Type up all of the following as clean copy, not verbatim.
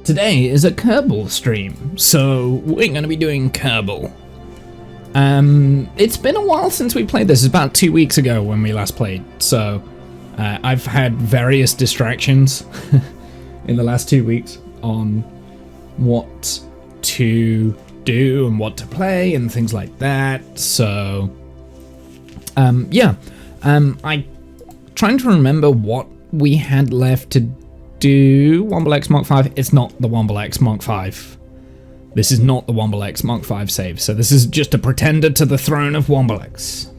Today is a Kerbal stream, so we're going to be doing Kerbal. It's been a while since we played this. It's about 2 weeks ago when we last played, so I've had various distractions in the last 2 weeks on what to do and what to play and things like that. So, I'm trying to remember what we had left to do. Womble X Mark 5. It's not the Womble X Mark 5. This is not the Womble X Mark 5 save, so this is just a pretender to the throne of Womble X.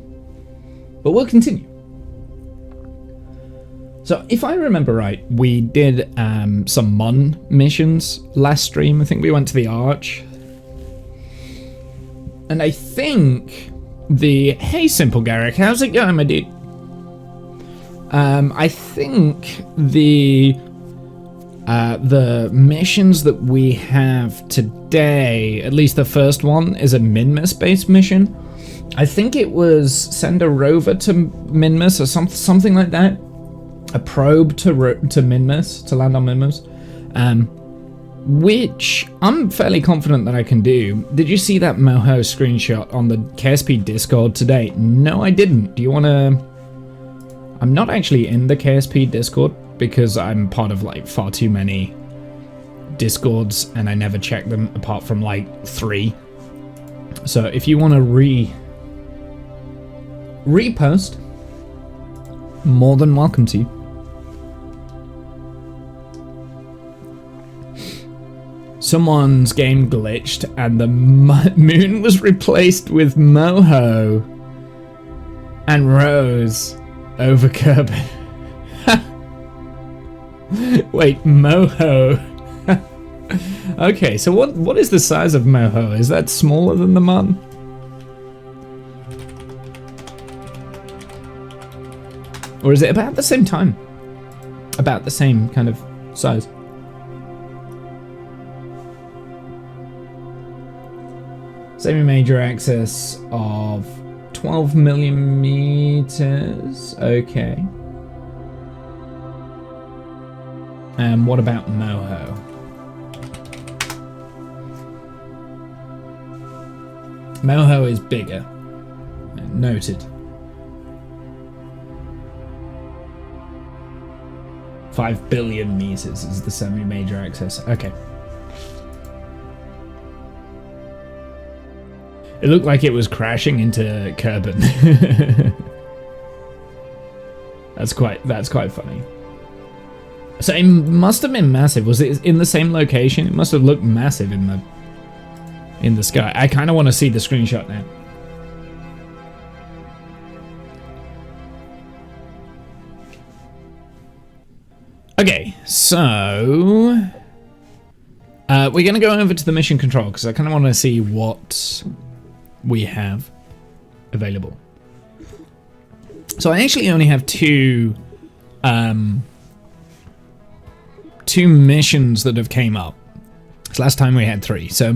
But we'll continue. So, if I remember right, we did some Mun missions last stream. I think we went to the Arch. And I think Hey, Simple Garrick, how's it going, my dude? I think the missions that we have today, at least the first one, is a Minmus based mission. I think it was send a rover to Minmus or something like that. A probe to Minmus, to land on Minmus. Which I'm fairly confident that I can do. Did you see that Moho screenshot on the KSP Discord today? No, I didn't. Do you want to... I'm not actually in the KSP Discord because I'm part of like far too many Discords and I never check them apart from like 3. So if you want to repost, more than welcome to. Someone's game glitched and the moon was replaced with Moho and Rose over Kerbal. Wait, Moho. Okay, so what is the size of Moho? Is that smaller than the Mun? Or is it about the same time? About the same kind of size? Semi-major axis of 12 millimeters. Okay. And what about Moho? Moho is bigger. Noted. 5 billion meters is the semi-major axis. Okay. It looked like it was crashing into Kerbal. That's quite funny. So it must have been massive. Was it in the same location? It must have looked massive in the sky. I kind of want to see the screenshot now. Okay, so we're gonna go over to the mission control because I kind of want to see what we have available. So I actually only have two missions that have came up. So last time we had 3. So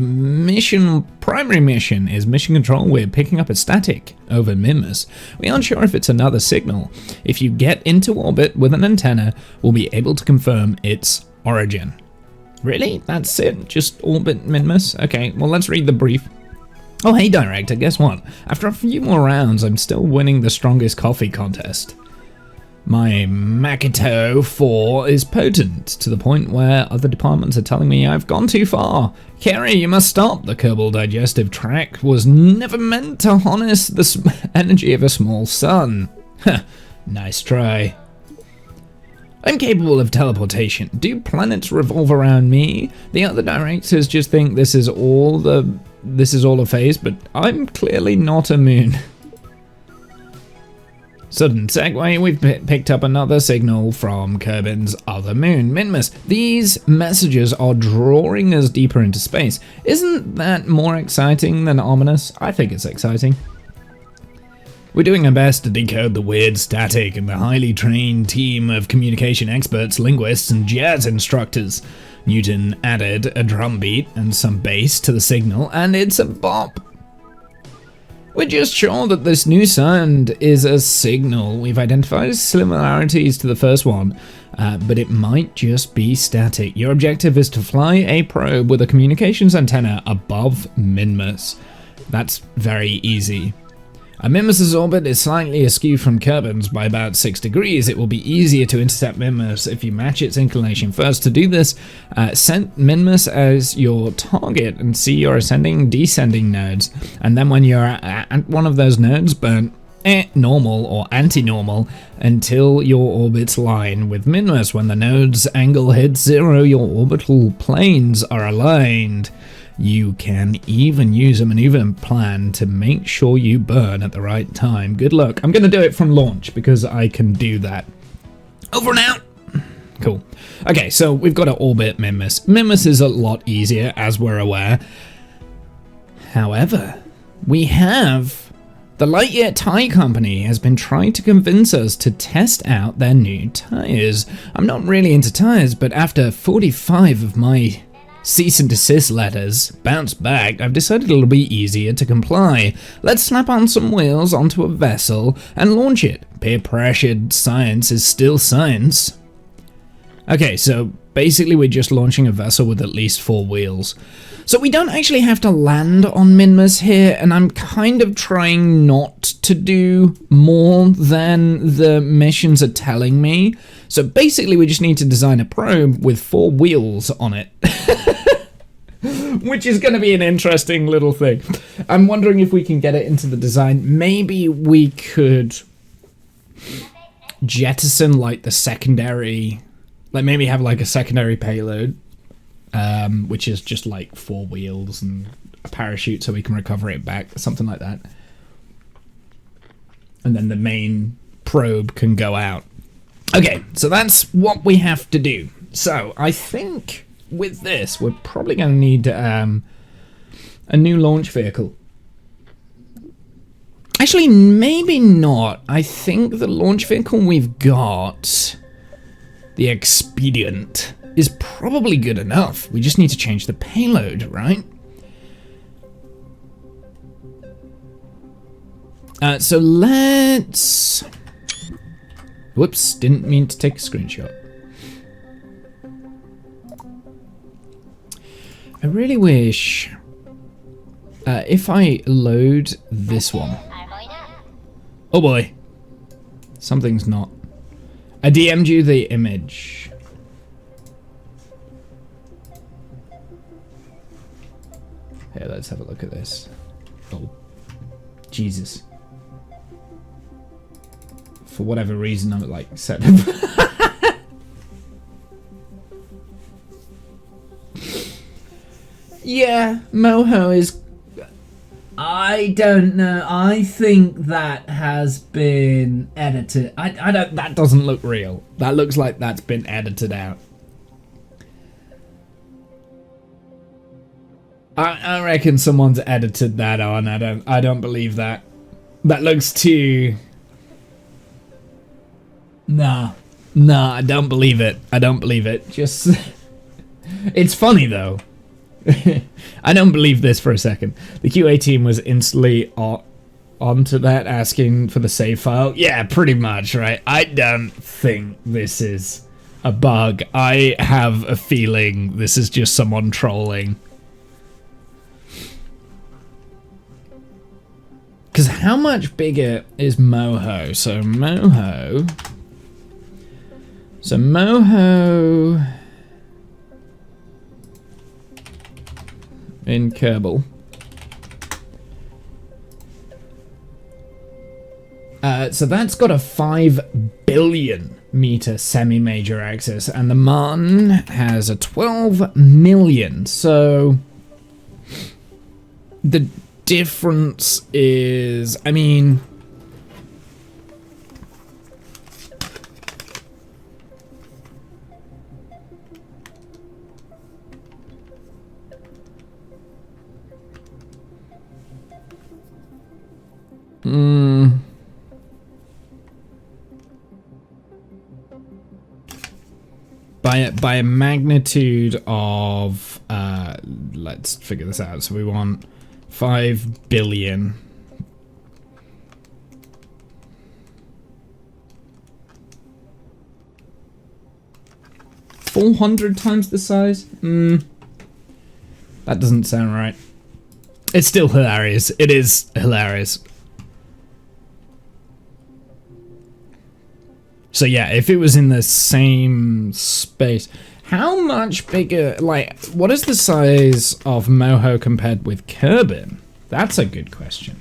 primary mission is mission control. We're picking up a static over Minmus. We aren't sure if it's another signal. If you get into orbit with an antenna, we'll be able to confirm its origin. Really? That's it? Just orbit Minmus? Okay, well let's read the brief. Oh, hey, Director, guess what? After a few more rounds, I'm still winning the strongest coffee contest. My Makito 4 is potent, to the point where other departments are telling me I've gone too far. Kerry, you must stop. The Kerbal digestive tract was never meant to harness the energy of a small sun. Nice try. I'm capable of teleportation. Do planets revolve around me? The other directors just think this is all a phase, but I'm clearly not a moon. Sudden segue, we've picked up another signal from Kerbin's other moon, Minmus. These messages are drawing us deeper into space. Isn't that more exciting than ominous? I think it's exciting. We're doing our best to decode the weird static, and the highly trained team of communication experts, linguists, and jazz instructors. Newton added a drum beat and some bass to the signal, and it's a bop. We're just sure that this new sound is a signal. We've identified similarities to the first one, but it might just be static. Your objective is to fly a probe with a communications antenna above Minmus. That's very easy. Minmus's orbit is slightly askew from Kerbin's by about 6 degrees. It will be easier to intercept Minmus if you match its inclination first. To do this, set Minmus as your target and see your ascending, descending nodes. And then when you're at one of those nodes, burn normal or anti-normal until your orbits line with Minmus. When the node's angle hits 0, your orbital planes are aligned. You can even use a maneuver plan to make sure you burn at the right time. Good luck. I'm going to do it from launch because I can do that. Over and out. Cool. Okay, so we've got to orbit Minmus. Minmus is a lot easier, as we're aware. However, we have... The Lightyear Tire Company has been trying to convince us to test out their new tires. I'm not really into tires, but after 45 of my cease and desist letters bounced back, I've decided it'll be easier to comply. Let's slap on some wheels onto a vessel and launch it. Peer-pressured science is still science. Okay, so basically we're just launching a vessel with at least 4 wheels. So we don't actually have to land on Minmus here, and I'm kind of trying not to do more than the missions are telling me. So basically we just need to design a probe with 4 wheels on it. Which is going to be an interesting little thing. I'm wondering if we can get it into the design. Maybe we could jettison like the secondary... Like maybe have like a secondary payload, which is just like 4 wheels and a parachute so we can recover it back, something like that. And then the main probe can go out. Okay, so that's what we have to do. So I think with this, we're probably going to need a new launch vehicle. Actually, maybe not. I think the launch vehicle we've got... The Expedient is probably good enough. We just need to change the payload, right? So let's... Whoops, didn't mean to take a screenshot. I really wish... if I load this one... Oh boy. Something's not... I DM'd you the image. Here, let's have a look at this. Oh, Jesus. For whatever reason, I'm like set up. Yeah, Moho is... I don't know. I think that has been edited. I don't. That doesn't look real. That looks like that's been edited out. I reckon someone's edited that on. I don't believe that. That looks too... Nah, I don't believe it. I don't believe it. Just... It's funny though. I don't believe this for a second. The QA team was instantly onto that, asking for the save file. Yeah, pretty much, right? I don't think this is a bug. I have a feeling this is just someone trolling. Because how much bigger is Moho? So Moho... in Kerbal. So that's got a 5 billion meter semi-major axis, and the Martin has a 12 million. So the difference is, I mean... By a magnitude of, let's figure this out. So we want 5 billion. 400 times the size? That doesn't sound right. It's still hilarious. It is hilarious. So yeah, if it was in the same space, how much bigger, like, what is the size of Moho compared with Kerbal? That's a good question.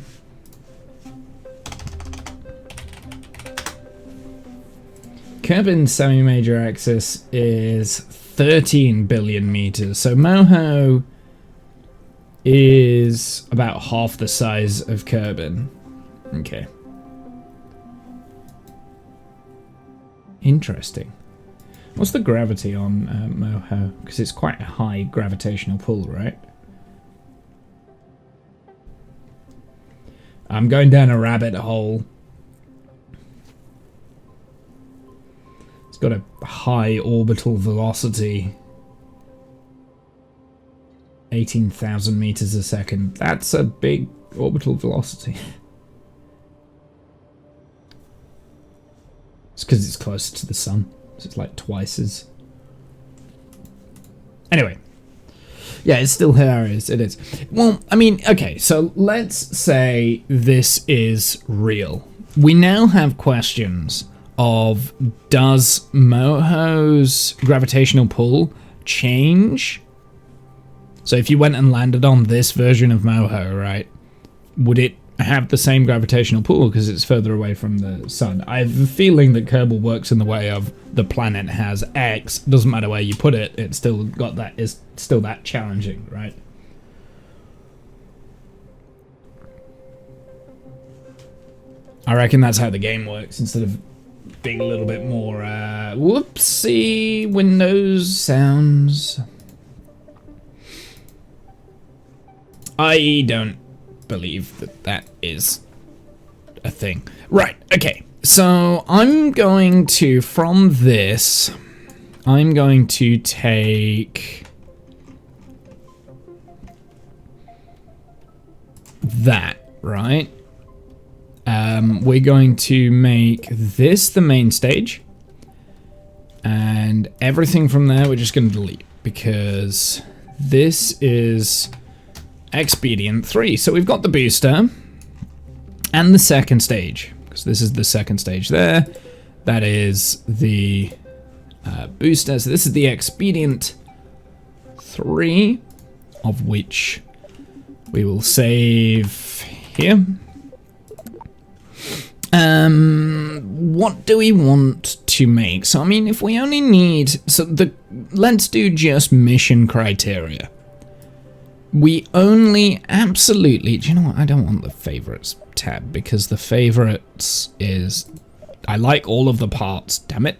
Kerbal's semi-major axis is 13 billion meters, so Moho is about half the size of Kerbal. Okay. Interesting. What's the gravity on Moho? Because it's quite a high gravitational pull, right? I'm going down a rabbit hole. It's got a high orbital velocity. 18,000 meters a second. That's a big orbital velocity. It's because it's closer to the sun. So it's like twice as... Anyway. Yeah, it's still hilarious. It is. Well, I mean, okay, so let's say this is real. We now have questions of, does Moho's gravitational pull change? So if you went and landed on this version of Moho, right, would it have the same gravitational pull because it's further away from the sun? I have a feeling that Kerbal works in the way of the planet has X. Doesn't matter where you put it, it's still got that, is still that challenging, right? I reckon that's how the game works, instead of being a little bit more whoopsie Windows sounds. I don't believe that that is a thing. Right, okay. So I'm going to, from this, I'm going to take that, right? We're going to make this the main stage, and everything from there we're just going to delete, because this is Expedient 3. So we've got the booster and the second stage, because this is the second stage there. That is the booster. So this is the Expedient 3, of which we will save here. What do we want to make? So I mean, if we only need, let's do just mission criteria. We only absolutely, do you know what? I don't want the favorites tab, because the favorites is, I like all of the parts, damn it.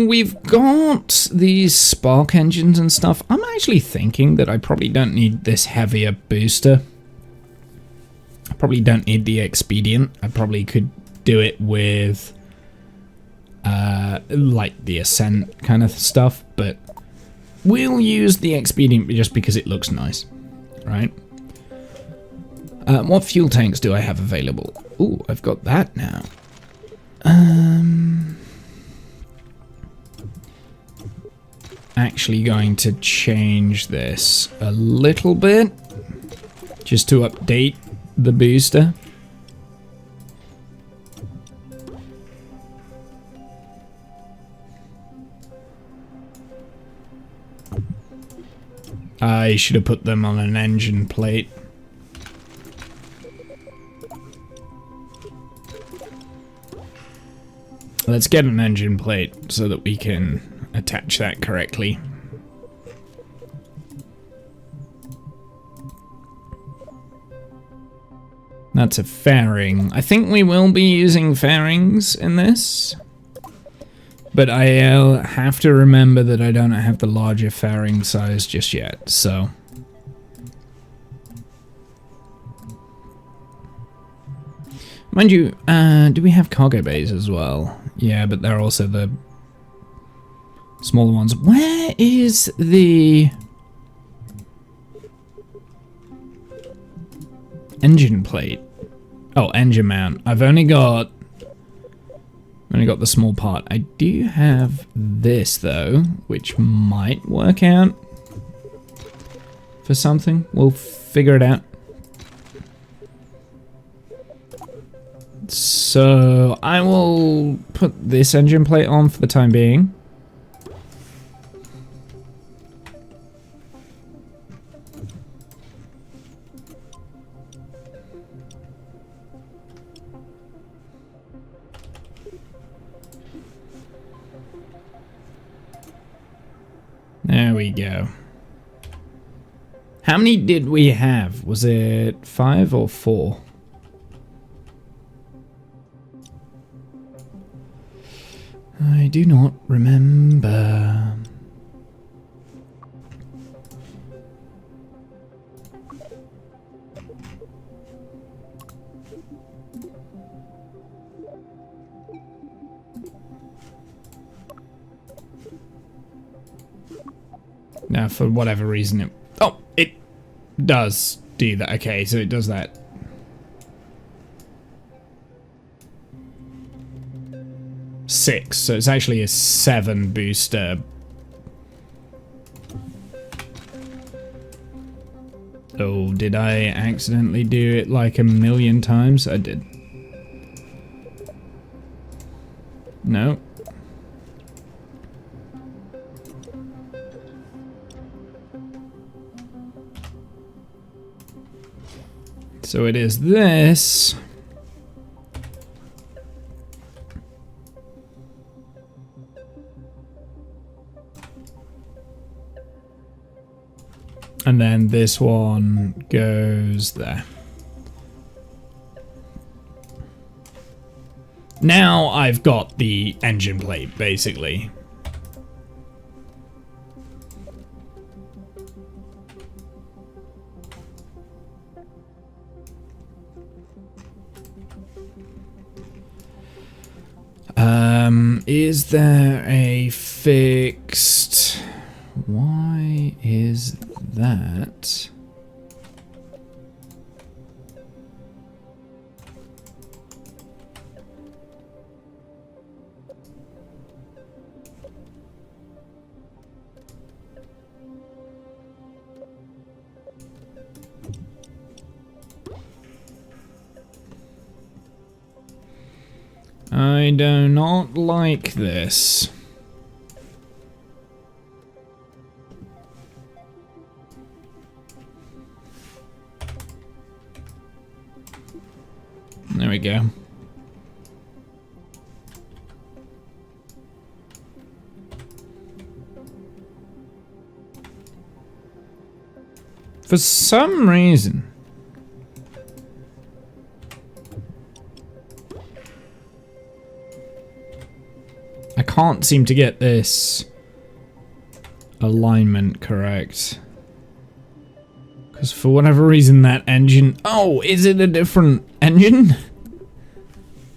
We've got these spark engines and stuff. I'm actually thinking that I probably don't need this heavier booster. I probably don't need the Expedient. I probably could do it with like the Ascent kind of stuff, but we'll use the Expedient just because it looks nice, right? What fuel tanks do I have available? Ooh, I've got that now. Actually going to change this a little bit just to update the booster. I should have put them on an engine plate. Let's get an engine plate so that we can attach that correctly. That's a fairing. I think we will be using fairings in this, but I'll have to remember that I don't have the larger fairing size just yet, so. Mind you, do we have cargo bays as well? Yeah, but they're also the smaller ones. Where is the engine plate? Oh, engine mount. We've Only got the small part. I do have this though, which might work out for something. We'll figure it out. So I will put this engine plate on for the time being. There we go. How many did we have? Was it 5 or 4? I do not remember. Now, for whatever reason, it does do that. Okay, so it does that. Six, so it's actually a 7 booster. Oh, did I accidentally do it like a million times? I did. No. So it is this. And then this one goes there. Now I've got the engine plate, basically. Is there a fixed... Why is that? I do not like this. There we go. For some reason, I can't seem to get this alignment correct. Because for whatever reason that engine... Oh, is it a different engine?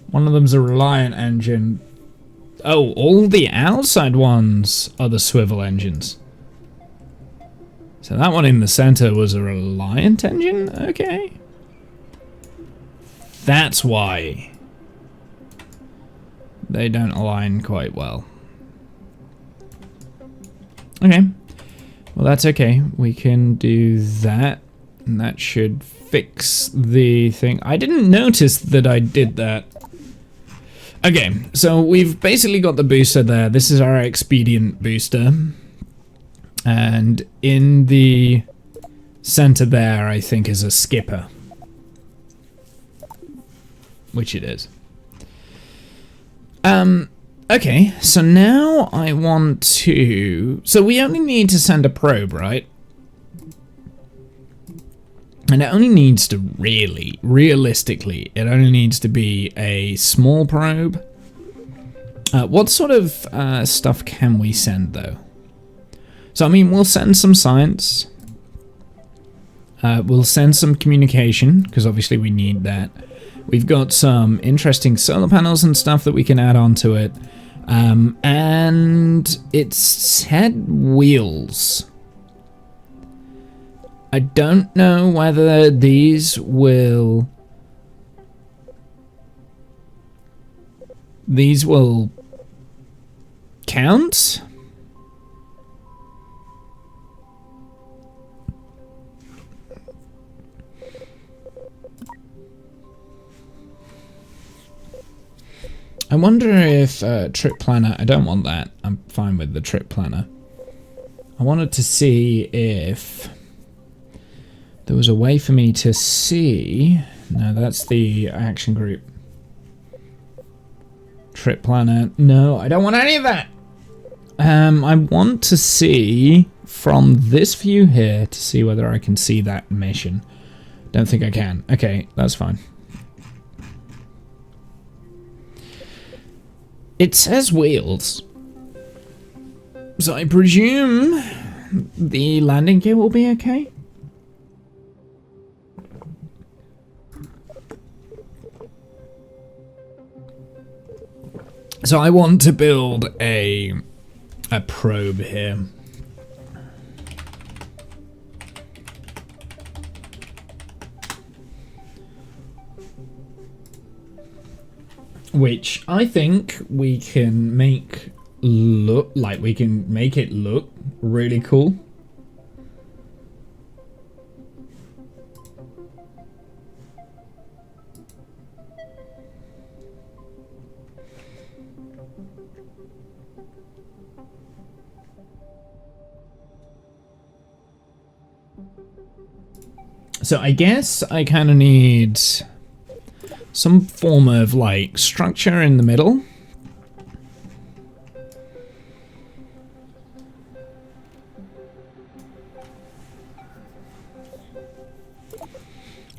One of them's a Reliant engine. Oh, all the outside ones are the swivel engines. So that one in the center was a Reliant engine? Okay. That's why they don't align quite well. Okay. Well, that's okay. We can do that. And that should fix the thing. I didn't notice that I did that. Okay, so we've basically got the booster there. This is our expedient booster. And in the center there, I think, is a skipper. Which it is. Okay, so now I want to... So we only need to send a probe, right? And it only needs to realistically, it only needs to be a small probe. What sort of stuff can we send, though? So, I mean, we'll send some science. We'll send some communication, because obviously we need that. We've got some interesting solar panels and stuff that we can add onto it. And it said wheels. I don't know whether these will these will count. I wonder if trip planner, I don't want that, I'm fine with the trip planner. I wanted to see if there was a way for me to see, no, that's the action group. Trip planner, no, I don't want any of that. I want to see from this view here to see whether I can see that mission. Don't think I can. Okay, that's fine. It says wheels, so I presume the landing gear will be okay. So I want to build a probe here. Which I think we can make look like we can make it look really cool. So I guess I kind of need some form of like structure in the middle.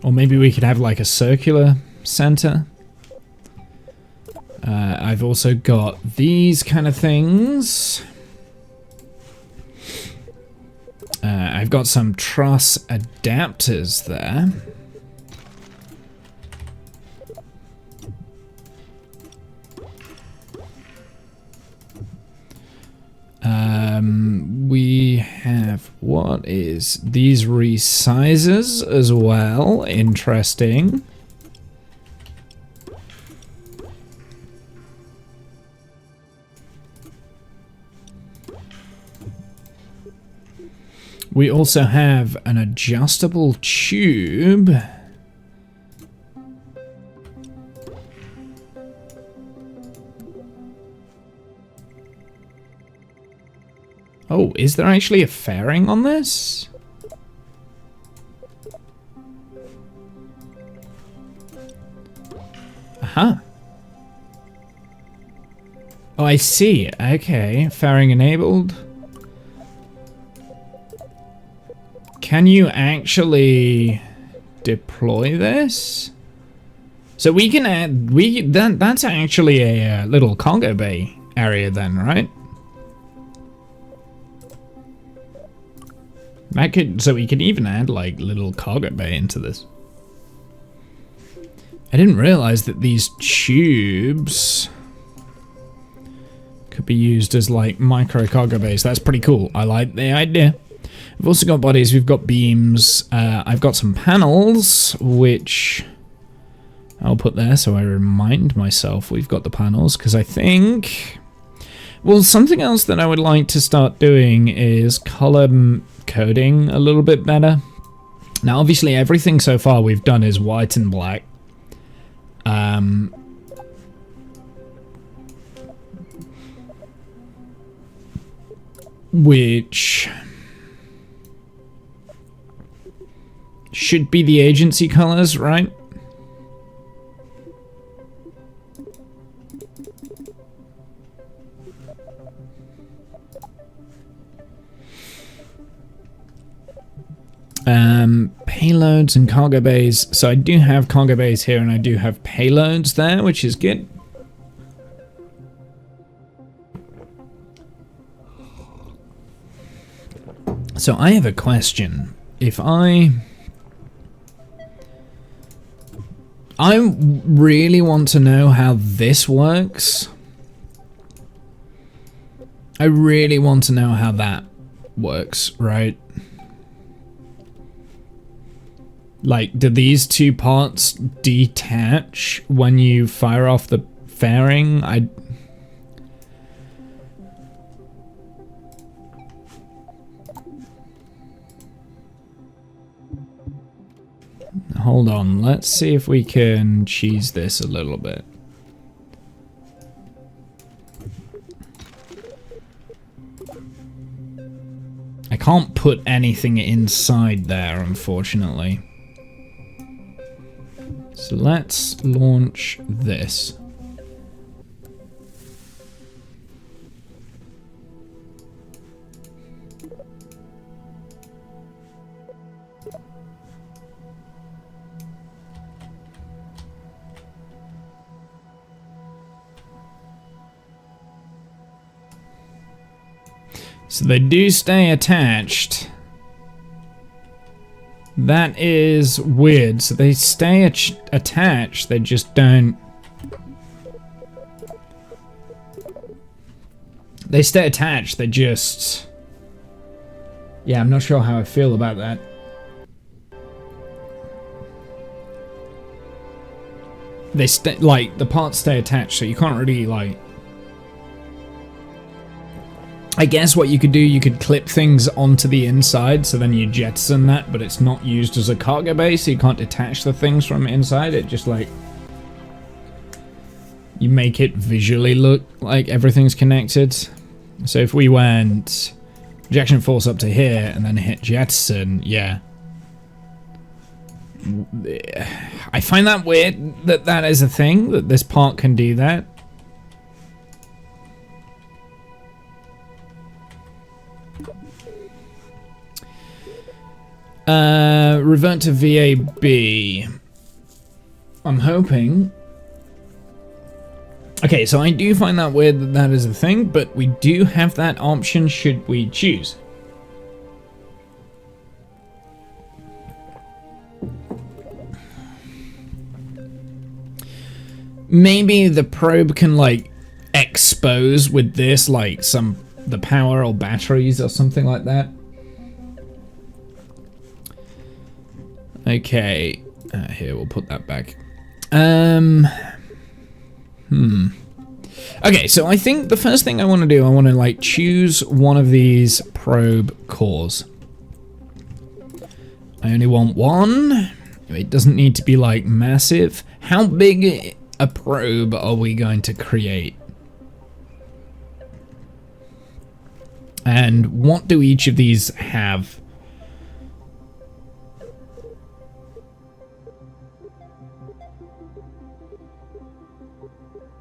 Or maybe we could have like a circular center. I've also got these kind of things. I've got some truss adapters there. We have, what is these resizes as well? Interesting. We also have an adjustable tube. Oh, is there actually a fairing on this? Aha. Oh, I see. Okay, fairing enabled. Can you actually deploy this? So we can add, that's actually a little cargo bay area then, right? That could, so we could even add like little cargo bay into this. I didn't realize that these tubes could be used as like micro cargo bays. That's pretty cool. I like the idea. We've also got bodies, we've got beams, I've got some panels, which I'll put there so I remind myself we've got the panels, because I think, well, something else that I would like to start doing is color coding a little bit better. Now, obviously, everything so far we've done is white and black. Which should be the agency colors, right? Payloads and cargo bays. So I do have cargo bays here and I do have payloads there, which is good. So I have a question. If I really want to know how this works. I really want to know how that works, right? Like, do these two parts detach when you fire off the fairing. Hold on, let's see if we can cheese this a little bit. I can't put anything inside there, unfortunately. So let's launch this. So they do stay attached. That is weird. So they stay attached, they just don't... They stay attached, they just... Yeah, I'm not sure how I feel about that. They stay, like, the parts stay attached, so you can't really, like... I guess what you could do, you could clip things onto the inside, so then you jettison that, but it's not used as a cargo base, so you can't detach the things from inside. It just, like, you make it visually look like everything's connected. So if we went ejection force up to here and then hit jettison, yeah. I find that weird that that is a thing, that this part can do that. Revert to VAB. I'm hoping. Okay, so I do find that weird that that is a thing, but we do have that option should we choose. Maybe the probe can, like, expose with this, like, the power or batteries or something like that. Okay, here, we'll put that back. Okay, so I think the first thing I want to do, I want to, like, choose one of these probe cores. I only want one. It doesn't need to be, like, massive. How big a probe are we going to create? And what do each of these have?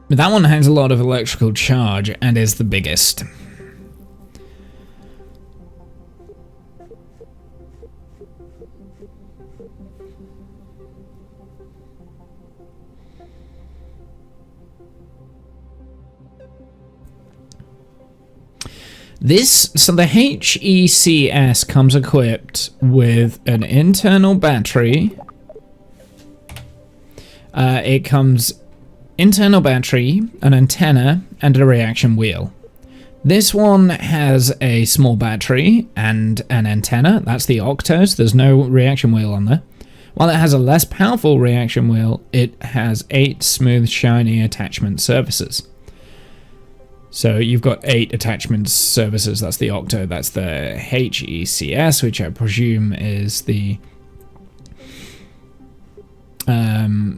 But that one has a lot of electrical charge and is the biggest. So the HECS comes equipped with an internal battery. It comes internal battery, an antenna, and a reaction wheel. This one has a small battery and an antenna. That's the Octos. There's no reaction wheel on there. While it has a less powerful reaction wheel, it has 8 smooth, shiny attachment surfaces. So you've got 8 attachment surfaces. That's the Octo. That's the HECS, which I presume is the...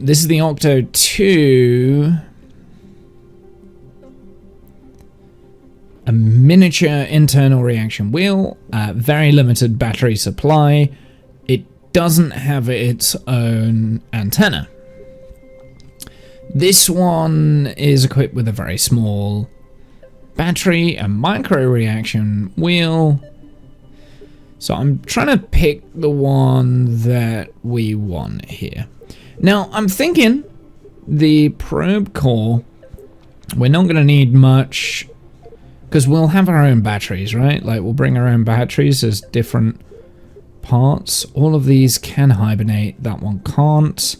this is the Octo 2. A miniature internal reaction wheel, very limited battery supply. It doesn't have its own antenna. This one is equipped with a very small battery, a micro reaction wheel. So I'm trying to pick the one that we want here. Now, I'm thinking the probe core, we're not going to need much, because we'll have our own batteries, right? Like, we'll bring our own batteries as different parts. All of these can hibernate, that one can't.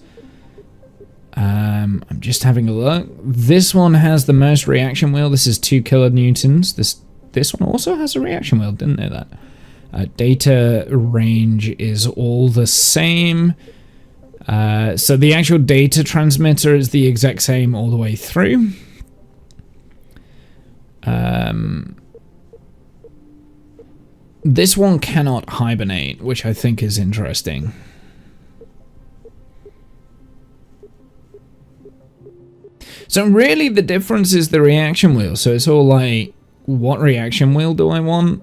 I'm just having a look. This one has the most reaction wheel. This is 2 kilonewtons. This one also has a reaction wheel, didn't know that. Data range is all the same. So the actual data transmitter is the exact same all the way through. This one cannot hibernate, which I think is interesting. So really the difference is the reaction wheel. So it's all like, what reaction wheel do I want?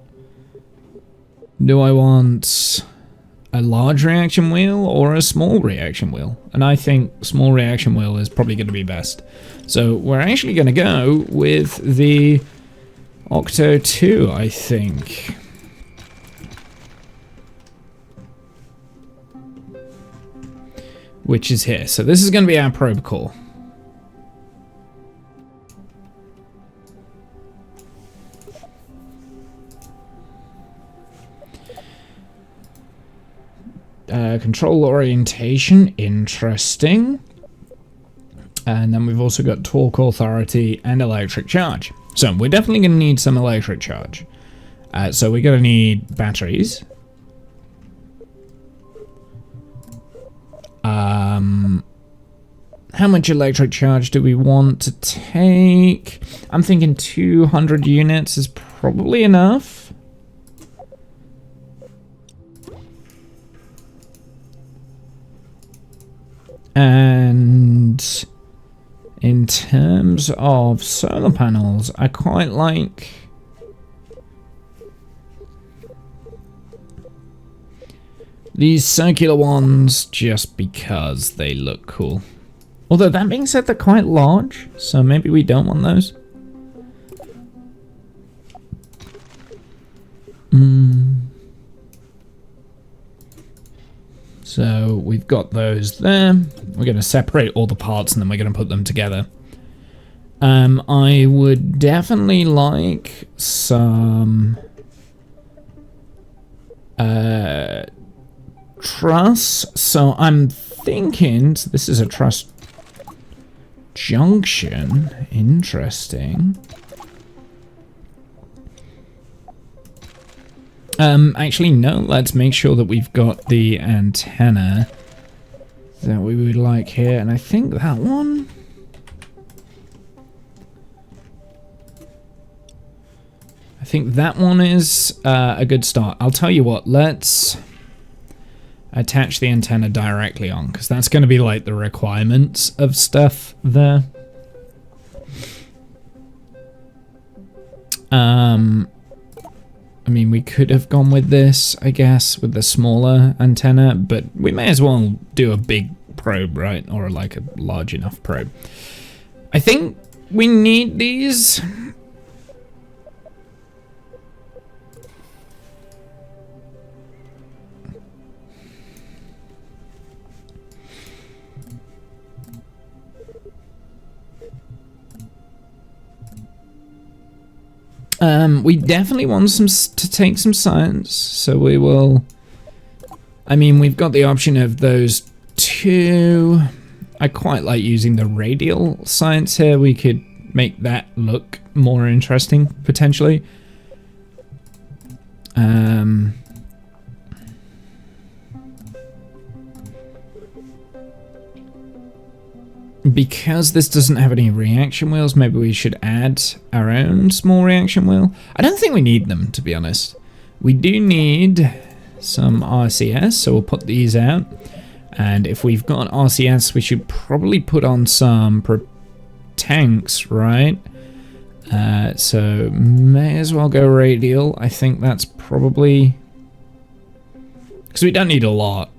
Do I want a large reaction wheel or a small reaction wheel? And I think small reaction wheel is probably going to be best. So we're actually going to go with the Octo 2, I think. Which is here. So this is going to be our probe core. Control orientation, interesting. And then we've also got torque authority and electric charge. So we're definitely going to need some electric charge. So we're going to need batteries. How much electric charge do we want to take? I'm thinking 200 units is probably enough. And in terms of solar panels, I quite like these circular ones just because they look cool. Although that being said, they're quite large, so maybe we don't want those. So we've got those there. We're going to separate all the parts and then we're going to put them together. I would definitely like some truss. So I'm thinking, so this is a truss junction. Interesting. Actually, no, let's make sure that we've got the antenna that we would like here. And I think that one... I think that one is a good start. I'll tell you what, let's attach the antenna directly on, because that's going to be like the requirements of stuff there. I mean, we could have gone with this, I guess, with the smaller antenna, but we may as well do a big probe, right? Or like a large enough probe. I think we need these. We definitely want to take some science, so we will... I mean, we've got the option of those two. I quite like using the radial science here. We could make that look more interesting, potentially. Because this doesn't have any reaction wheels, maybe we should add our own small reaction wheel. I don't think we need them, to be honest. We do need some RCS, so we'll put these out. And if we've got RCS, we should probably put on some tanks, right? So may as well go radial. I think that's probably... because we don't need a lot.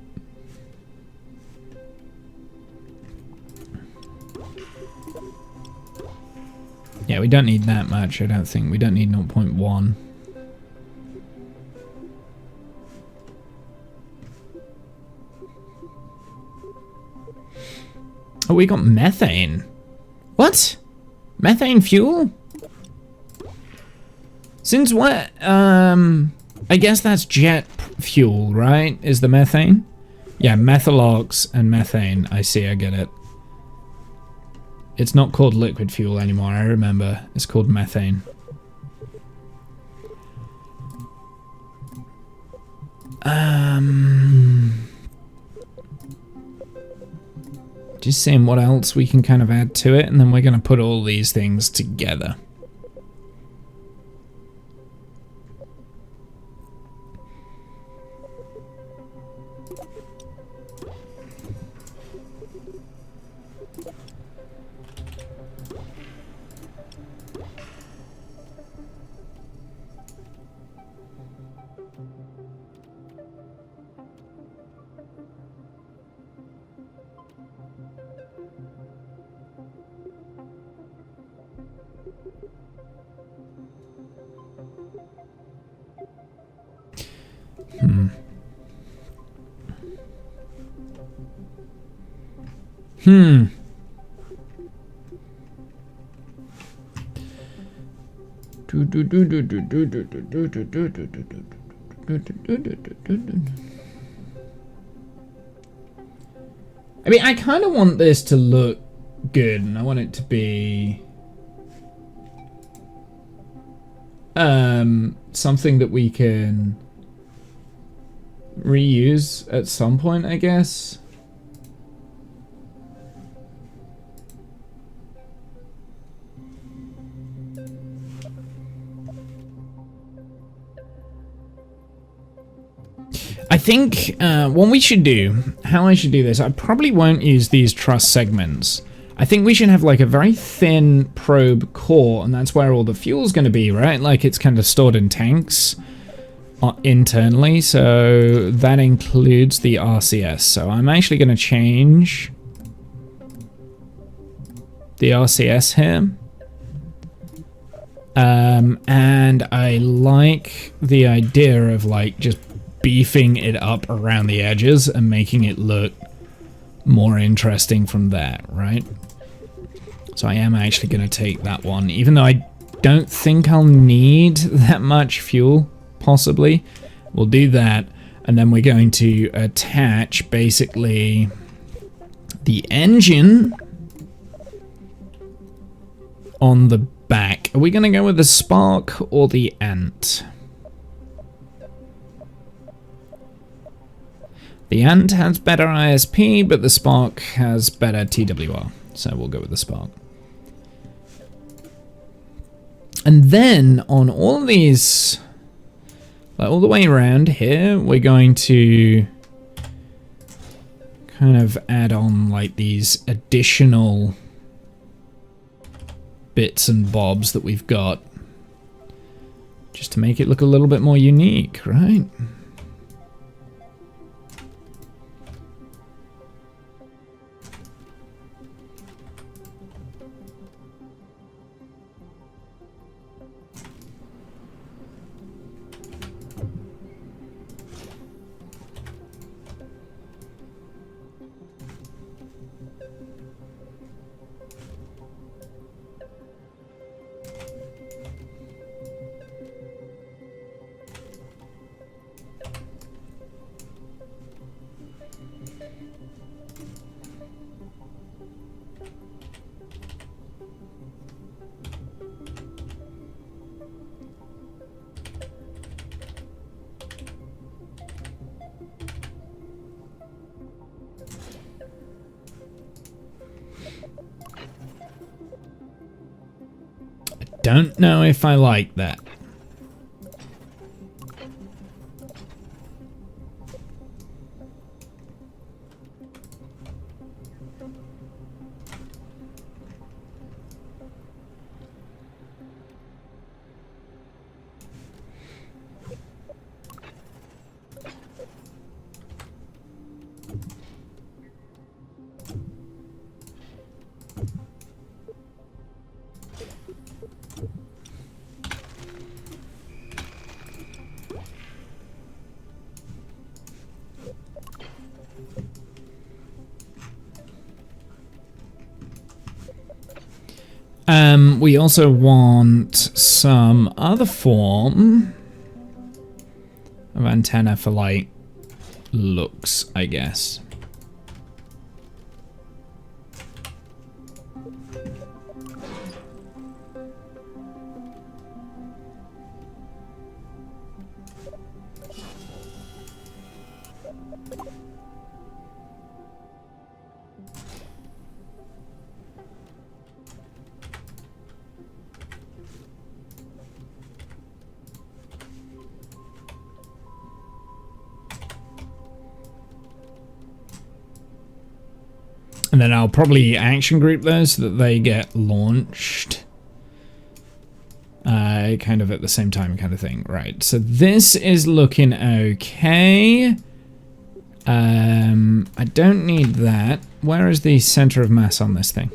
Yeah, we don't need that much, I don't think. We don't need 0.1. Oh, we got methane. What? Methane fuel? Since what? I guess that's jet fuel, right? Is the methane? Yeah, methalox and methane. I see, I get it. It's not called liquid fuel anymore, I remember. It's called methane. Just seeing what else we can kind of add to it, and then we're going to put all these things together. I mean, I kind of want this to look good, and I want it to be something that we can reuse at some point, I guess. I think what we should do, how I should do this, I probably won't use these truss segments. I think we should have like a very thin probe core, and that's where all the fuel's going to be, right? Like it's kind of stored in tanks internally, so that includes the RCS. So I'm actually going to change the RCS here. And I like the idea of like just beefing it up around the edges and making it look more interesting from there, right? So I am actually going to take that one, even though I don't think I'll need that much fuel, possibly. We'll do that, and then we're going to attach basically the engine on the back. Are we going to go with the Spark or the Ant? The Ant has better ISP, but the Spark has better TWR, so we'll go with the Spark. And then on all of these, like all the way around here, we're going to kind of add on like these additional bits and bobs that we've got, just to make it look a little bit more unique, right? Don't know if I like that. We also want some other form of antenna for like looks, I guess. And then I'll probably action group those so that they get launched kind of at the same time kind of thing. Right, so this is looking okay. I don't need that. Where is the center of mass on this thing?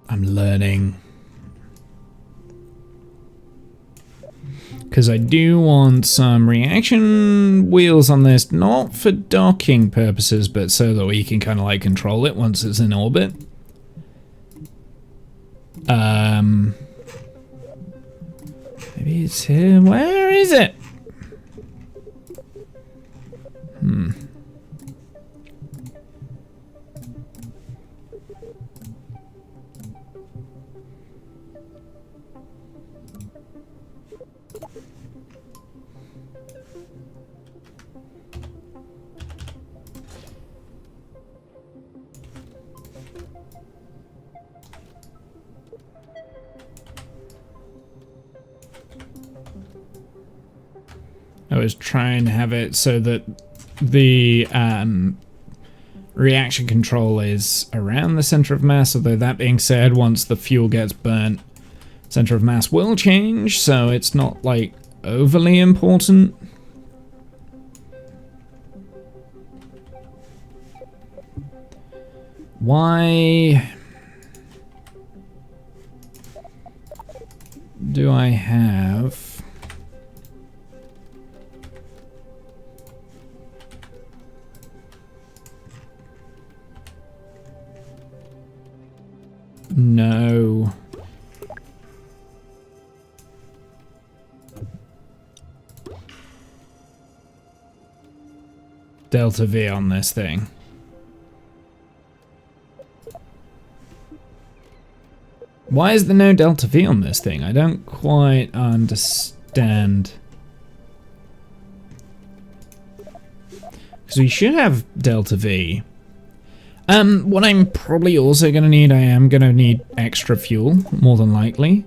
I'm learning. Because I do want some reaction wheels on this, not for docking purposes, but so that we can kind of like control it once it's in orbit. Maybe it's here. Where is it? I was trying to have it so that the reaction control is around the center of mass, although that being said, once the fuel gets burnt, center of mass will change, so it's not like overly important. Why do I have... No. Delta V on this thing. Why is there no Delta V on this thing? I don't quite understand. Because we should have Delta V. What I'm probably also going to need, I am going to need extra fuel, more than likely.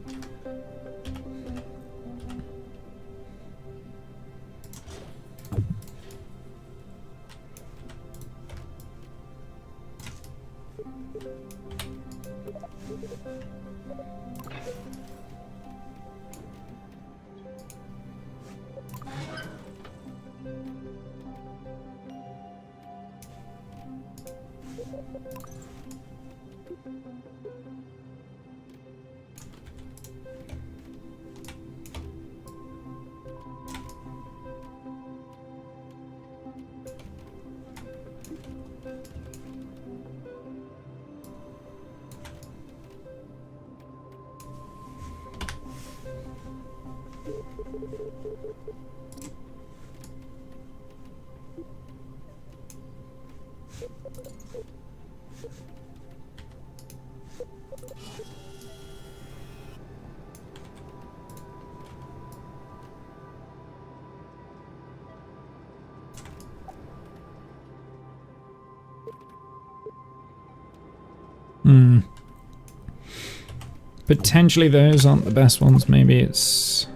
Potentially those aren't the best ones. Maybe it's...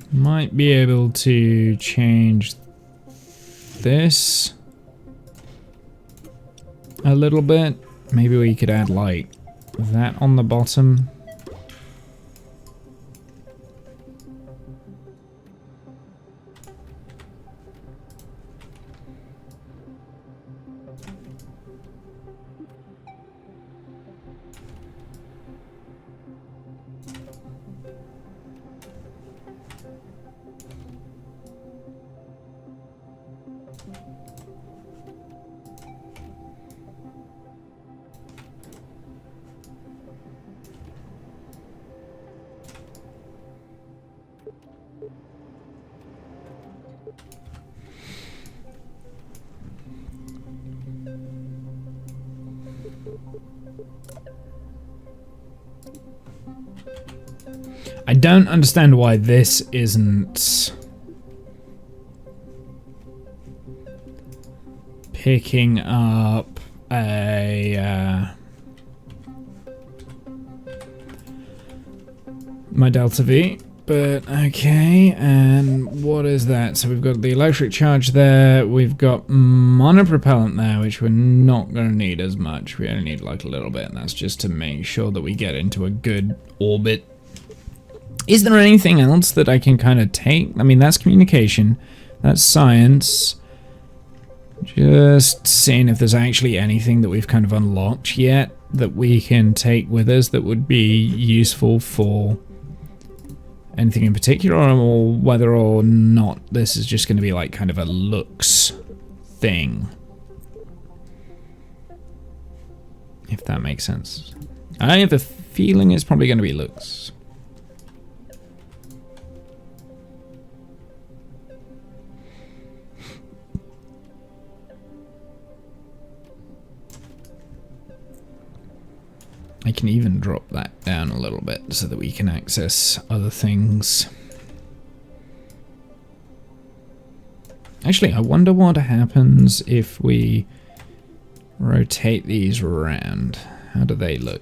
Might be able to change this a little bit. Maybe we could add like that on the bottom. I don't understand why this isn't picking up a my Delta V, but okay. And what is that? So we've got the electric charge there, we've got monopropellant there, which we're not going to need as much. We only need like a little bit, and that's just to make sure that we get into a good orbit. Is there anything else that I can kind of take? I mean, that's communication, that's science. Just seeing if there's actually anything that we've kind of unlocked yet that we can take with us that would be useful for anything in particular, or whether or not this is just going to be like kind of a looks thing. If that makes sense. I have a feeling it's probably going to be looks. I can even drop that down a little bit so that we can access other things. Actually, I wonder what happens if we rotate these around. How do they look?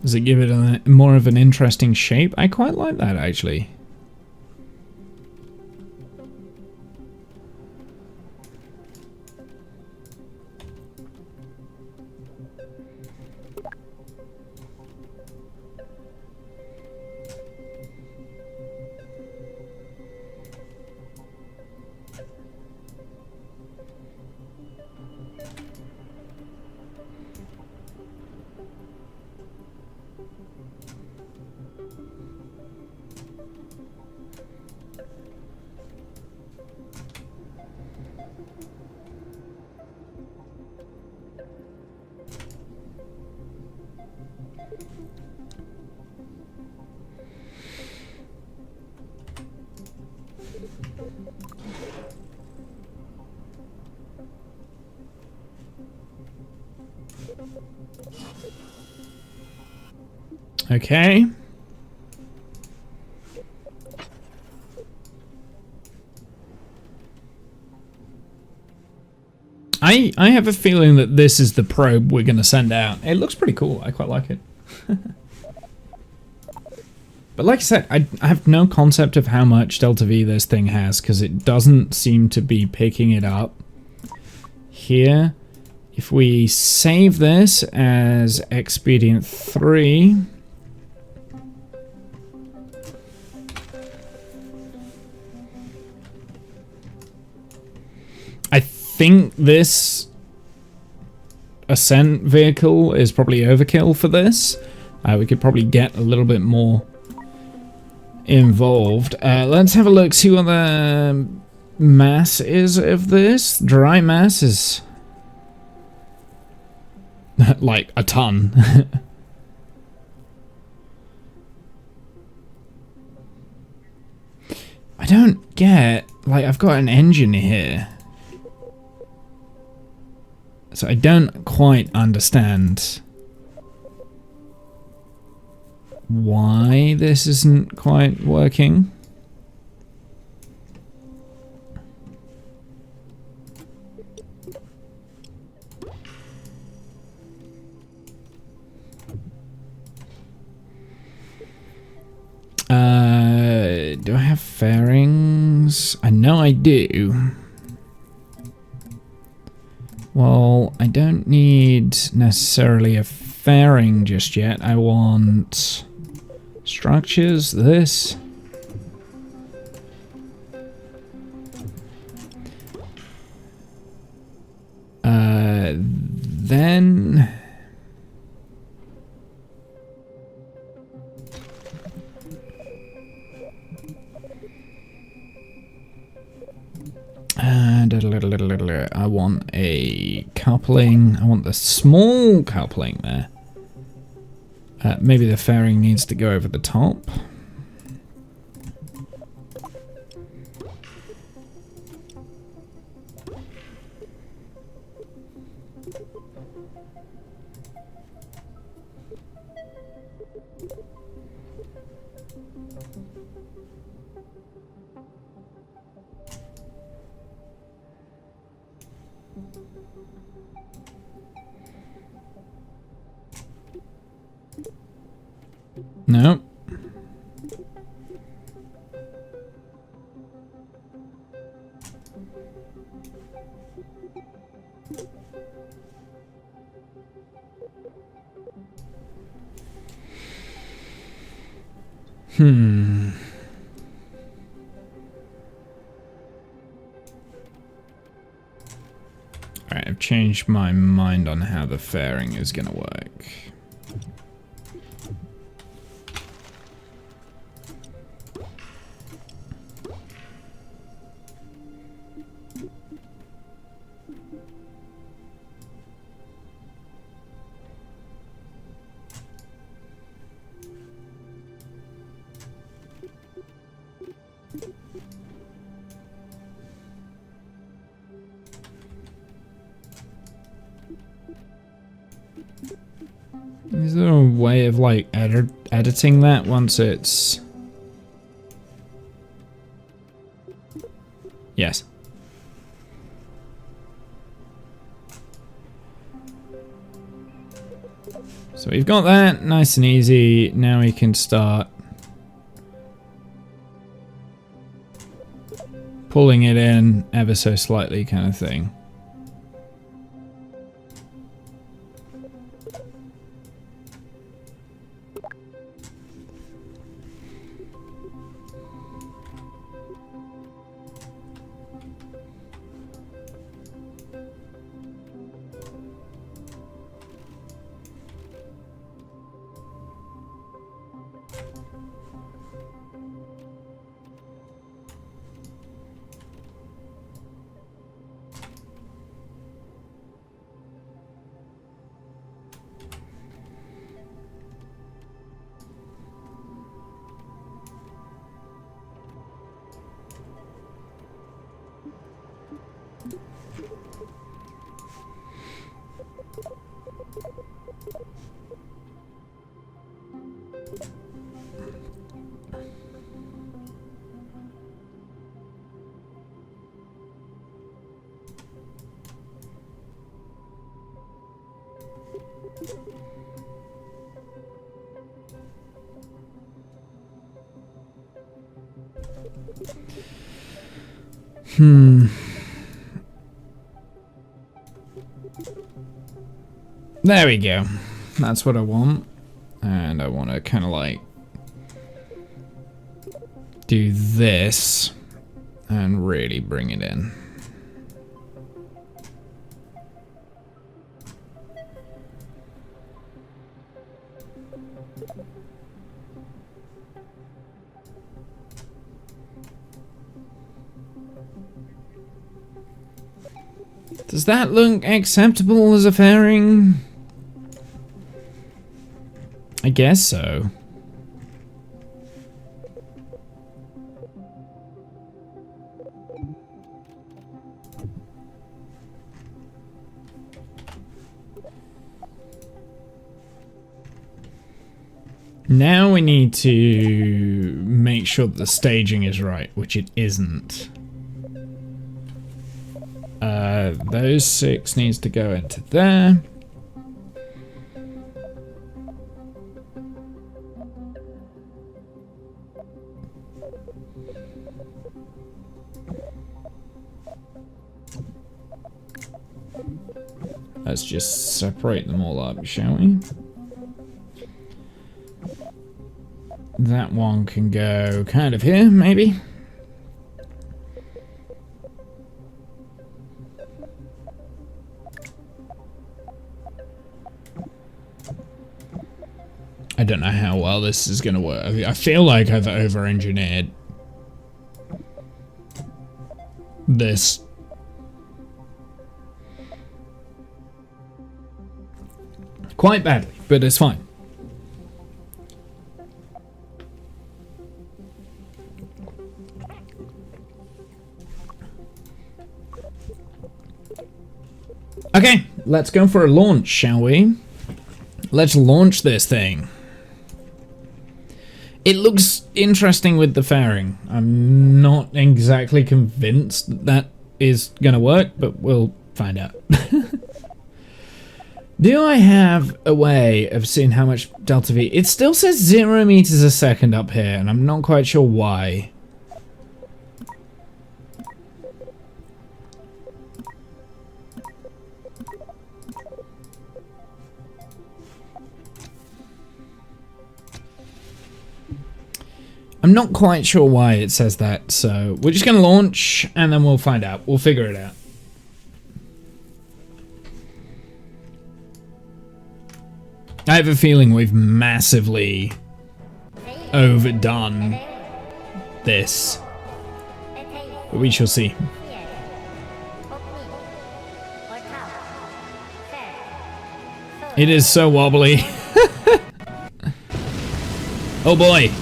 Does it give it a more of an interesting shape? I quite like that, actually. Okay. I have a feeling that this is the probe we're going to send out. It looks pretty cool. I quite like it. But like I said, I have no concept of how much Delta V this thing has, because it doesn't seem to be picking it up here. If we save this as Expedient 3... I think this ascent vehicle is probably overkill for this. We could probably get a little bit more involved. Let's have a look, see what the mass is of this. Dry mass is like a ton. I don't get, like, I've got an engine here. So I don't quite understand why this isn't quite working. Do I have fairings? I know I do. Well, I don't need necessarily a fairing just yet. I want structures, this. Then... I want a coupling. I want the small coupling there. Maybe the fairing needs to go over the top. No. Alright, I've changed my mind on how the fairing is gonna work. Is there a way of like editing that once it's... Yes. So we've got that nice and easy. Now we can start pulling it in ever so slightly kind of thing. There we go. That's what I want. And I want to kind of like do this and really bring it in. Does that look acceptable as a fairing? I guess so. Now we need to make sure that the staging is right, which it isn't. Those 6 needs to go into there. Let's just separate them all up, shall we? That one can go kind of here, maybe. I don't know how well this is going to work. I feel like I've over-engineered this. Quite badly, but it's fine. Okay, let's go for a launch, shall we? Let's launch this thing. It looks interesting with the fairing. I'm not exactly convinced that that is gonna work, but we'll find out. Do I have a way of seeing how much delta V? It still says 0 meters a second up here, and I'm not quite sure why. I'm not quite sure why it says that, so we're just going to launch and then we'll find out. We'll figure it out. I have a feeling we've massively overdone this, but we shall see. It is so wobbly. Oh boy.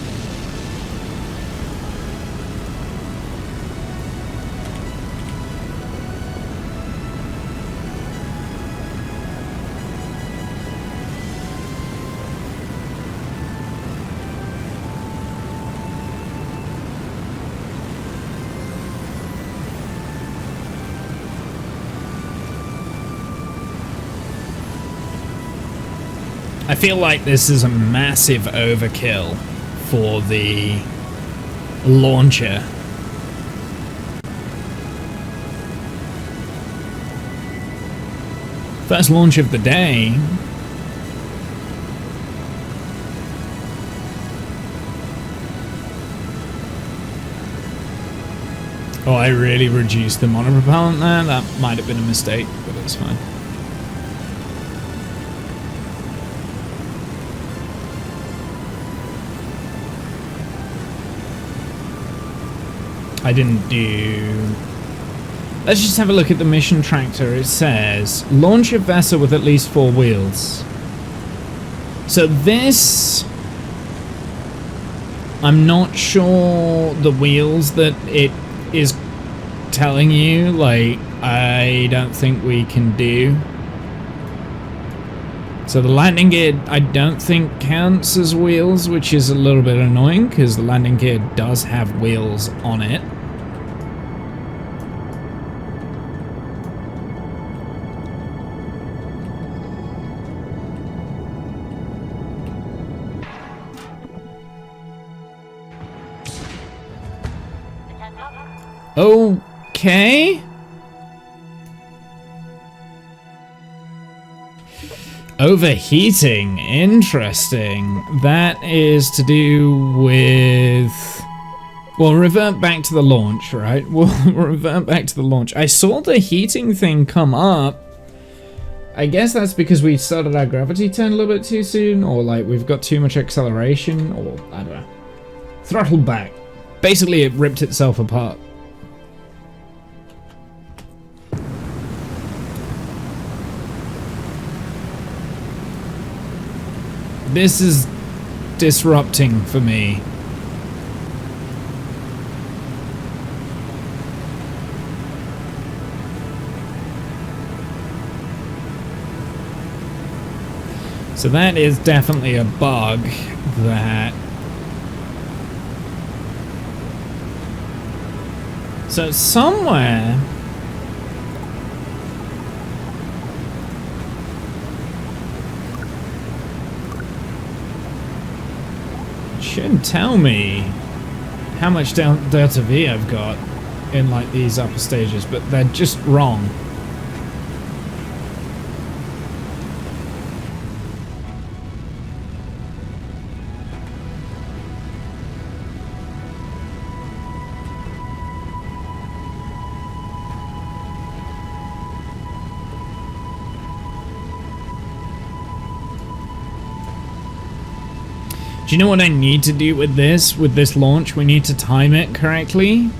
I feel like this is a massive overkill for the launcher. First launch of the day. Oh, I really reduced the monopropellant there. That might have been a mistake, but it's fine. I didn't do... Let's just have a look at the mission tractor. It says, launch a vessel with at least 4 wheels. So this... I'm not sure the wheels that it is telling you, like, I don't think we can do. So the landing gear, I don't think counts as wheels, which is a little bit annoying, because the landing gear does have wheels on it. Okay. Overheating. Interesting. That is to do with... We'll revert back to the launch, right? We'll revert back to the launch. I saw the heating thing come up. I guess that's because we started our gravity turn a little bit too soon, or like we've got too much acceleration, or I don't know. Throttle back. Basically, it ripped itself apart. This is disrupting for me. So that is definitely a bug that... So somewhere... Should tell me how much delta V I've got in like these upper stages, but they're just wrong. Do you know what I need to do with this launch? We need to time it correctly.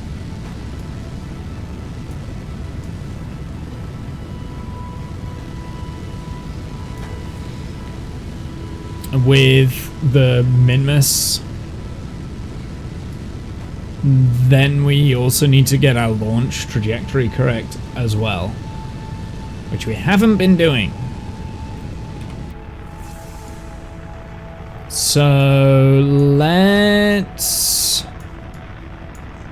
With the Minmus. Then we also need to get our launch trajectory correct as well, which we haven't been doing. So let's,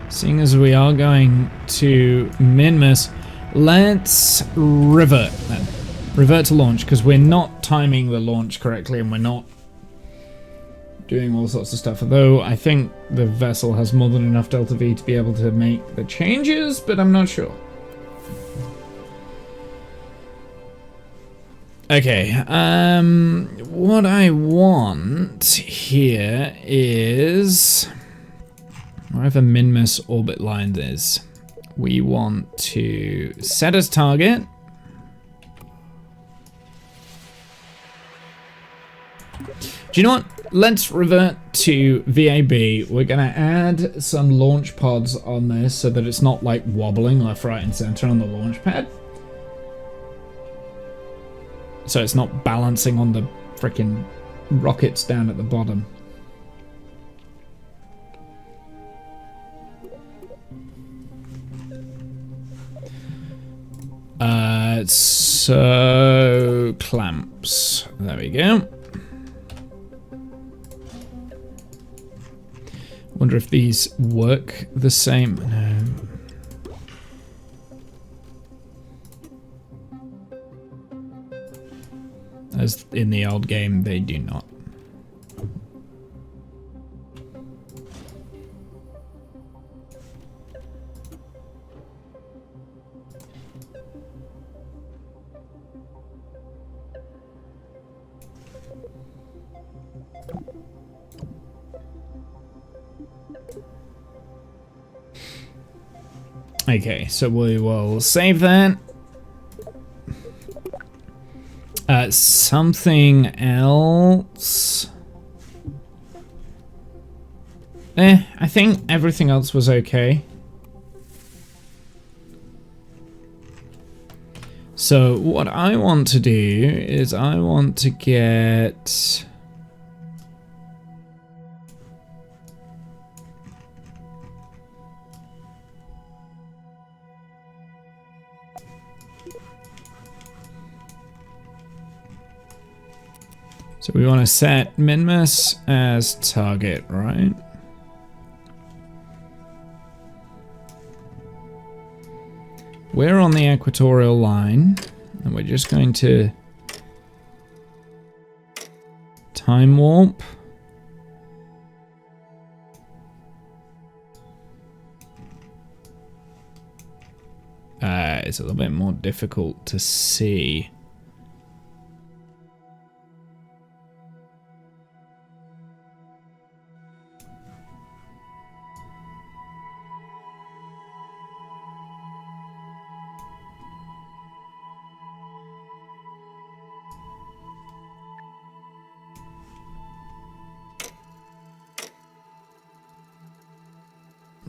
seeing as we are going to Minmus, let's revert then. Revert to launch, because we're not timing the launch correctly and we're not doing all sorts of stuff. Although I think the vessel has more than enough Delta V to be able to make the changes, but I'm not sure. Okay, what I want here is, wherever Minmus orbit lines is, we want to set as target. Do you know what? Let's revert to VAB. We're gonna add some launch pods on this so that it's not like wobbling left, right, and center on the launch pad. So it's not balancing on the freaking rockets down at the bottom. So clamps. There we go. Wonder if these work the same. No. As in the old game, they do not. Okay, so we will save that. Something else. I think everything else was okay. So what I want to do is I want to get... So we want to set Minmus as target, right? We're on the equatorial line, and we're just going to time warp. It's a little bit more difficult to see.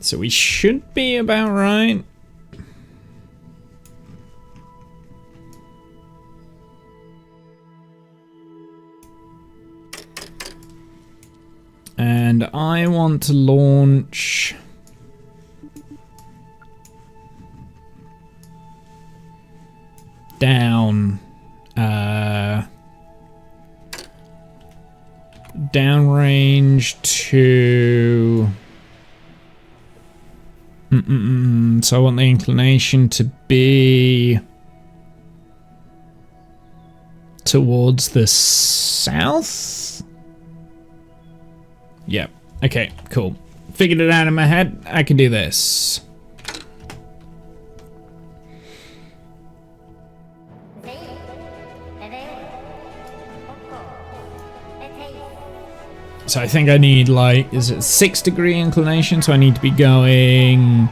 So we should be about right. And I want to launch... down... downrange to... So I want the inclination to be towards the south? Yep. Okay, cool. Figured it out in my head. I can do this. So I think I need, like, is it 6-degree inclination? So I need to be going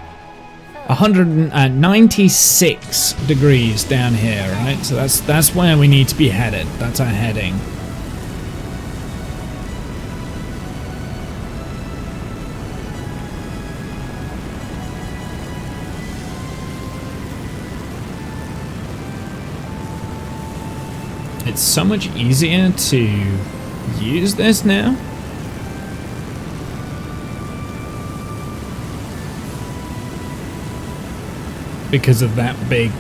196 degrees down here, right? So that's where we need to be headed. That's our heading. It's so much easier to use this now. Because of that big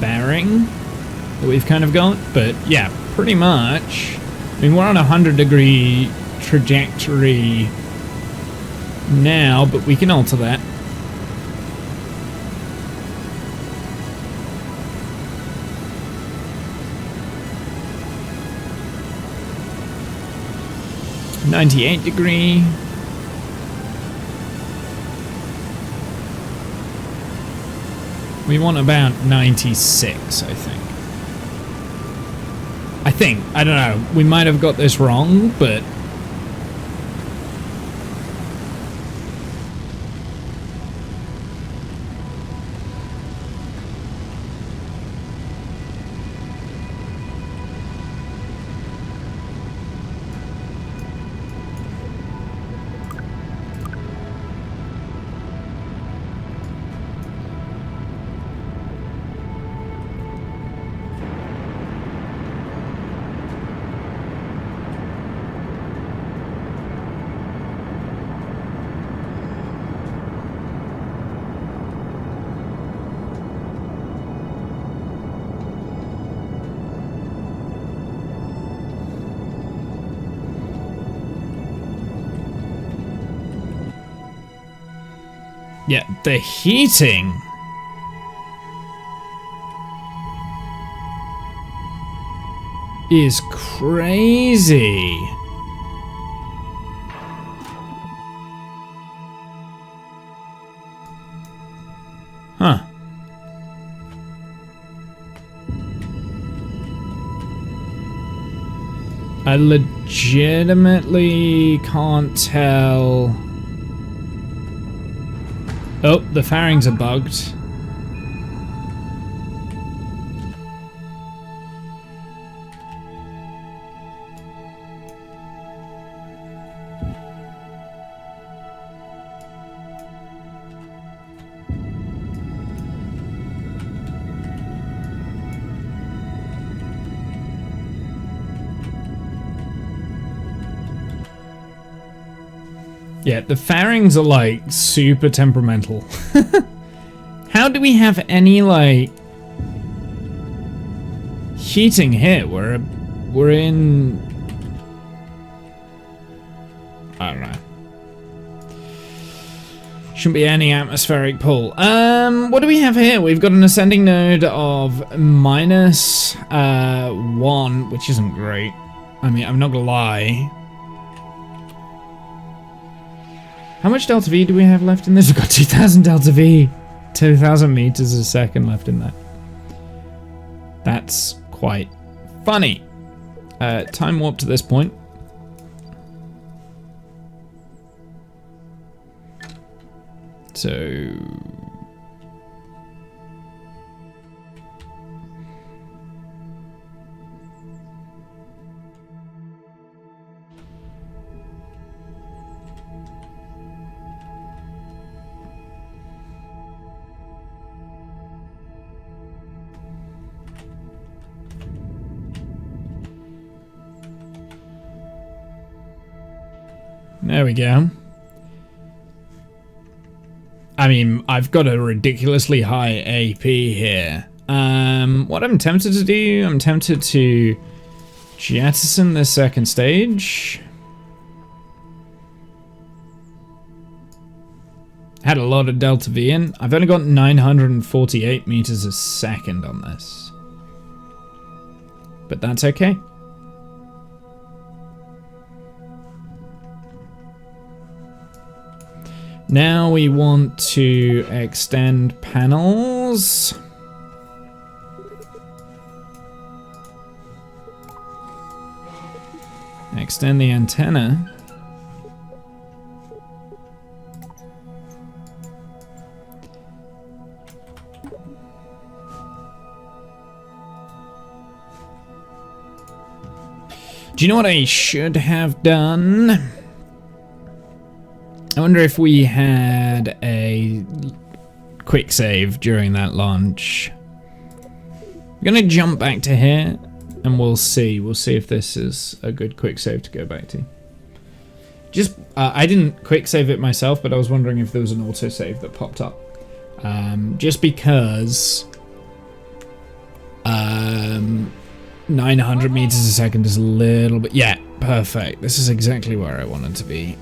bearing that we've kind of got. But yeah, pretty much I mean, we're on a 100-degree trajectory now, but we can alter that. (98°). We want about 96, I think. I don't know. We might have got this wrong, but... yeah, the heating is crazy. Huh. I legitimately can't tell. Oh, the fairings are bugged. Yeah, the fairings are like super temperamental. How do we have any like heating here? We're in, I don't know. Shouldn't be any atmospheric pull. What do we have here? We've got an ascending node of -1, which isn't great. I mean, I'm not gonna lie. How much delta V do we have left in this? We've got 2,000 delta V. 2,000 meters a second left in that. That's quite funny. Time warp to this point. So... there we go. I mean, I've got a ridiculously high AP here. What I'm tempted to do, I'm tempted to jettison the second stage. Had a lot of delta V in. I've only got 948 meters a second on this. But that's okay. Now we want to extend panels. Extend the antenna. Do you know what I should have done? I wonder if we had a quick save during that launch. I'm gonna jump back to here and we'll see. We'll see if this is a good quick save to go back to. Just, I didn't quick save it myself, but I was wondering if there was an auto save that popped up. Just because 900 meters a second is a little bit... Yeah, perfect. This is exactly where I wanted to be.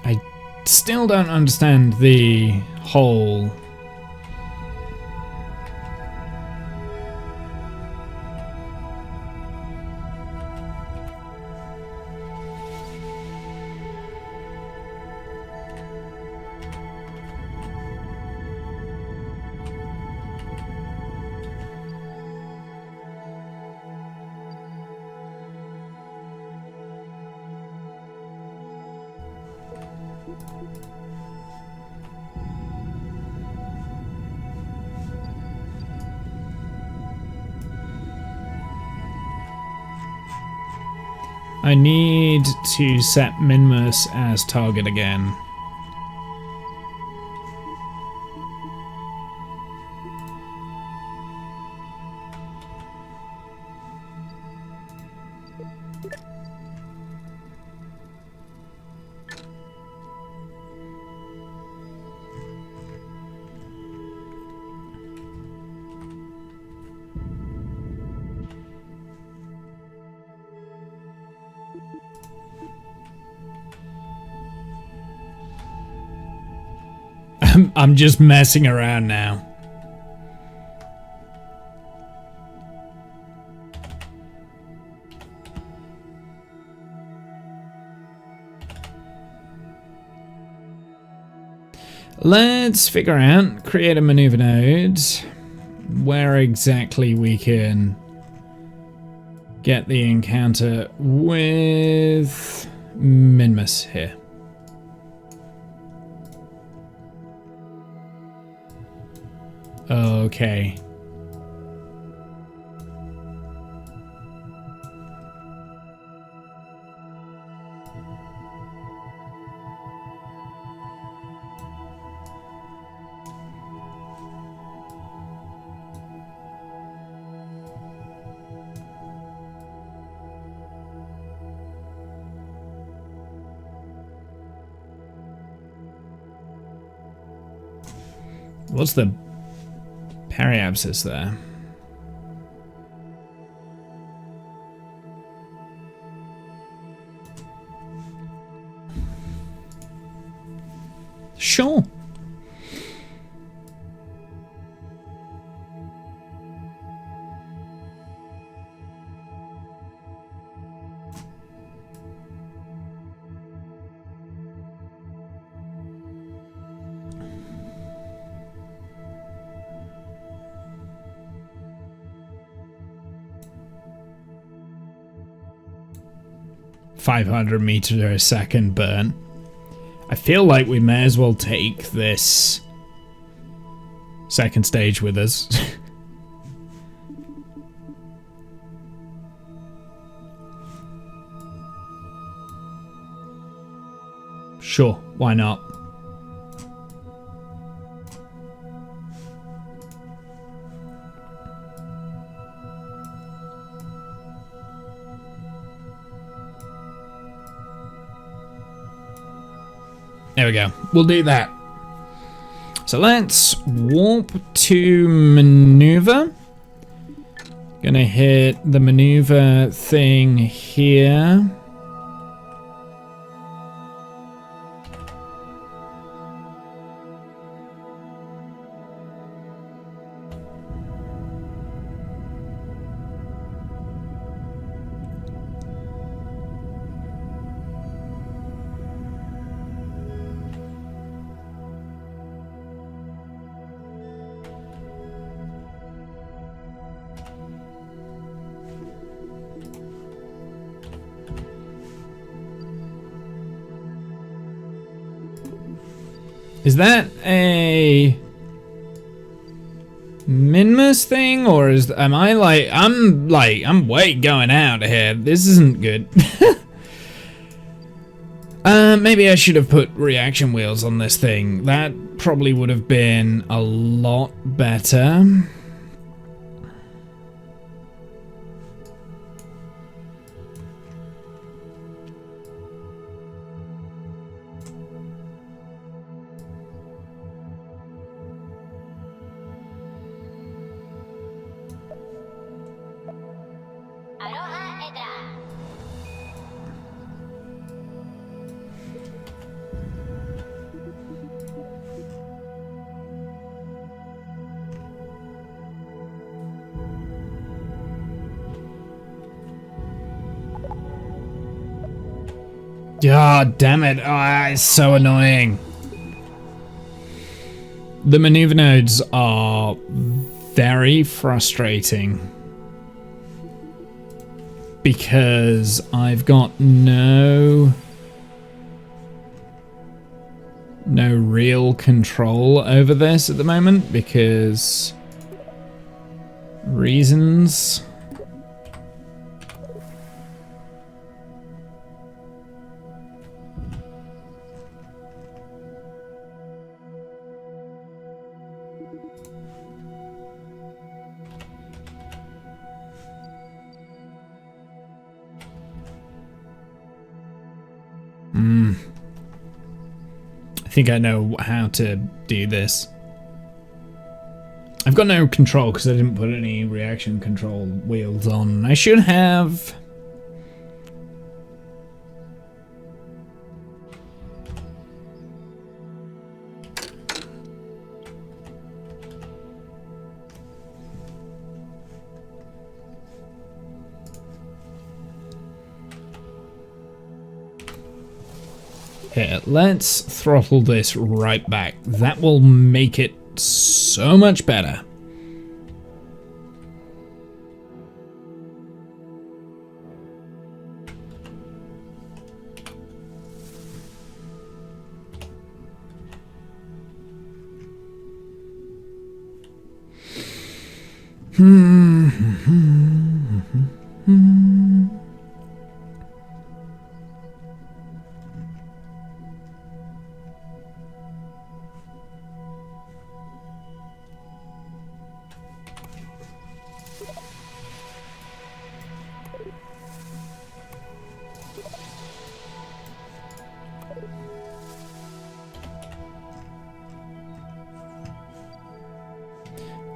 I still don't understand the whole... I need to set Minmus as target again. I'm just messing around now. Let's figure out, create a maneuver node, where exactly we can get the encounter with Minmus here. Okay. What's the periapsis there? Sure. .500 meters a second burn. I feel like we may as well take this second stage with us. Sure, why not? There we go. We'll do that. So let's warp to maneuver. Gonna hit the maneuver thing here. Is that a Minmus thing, or is am I like I'm way going out here. This isn't good. Maybe I should have put reaction wheels on this thing. That probably would have been a lot better. God damn it. Oh, it's so annoying. The maneuver nodes are very frustrating because I've got no real control over this at the moment because reasons. I think I know how to do this. I've got no control because I didn't put any reaction control wheels on. I should have. Here, let's throttle this right back. That will make it so much better.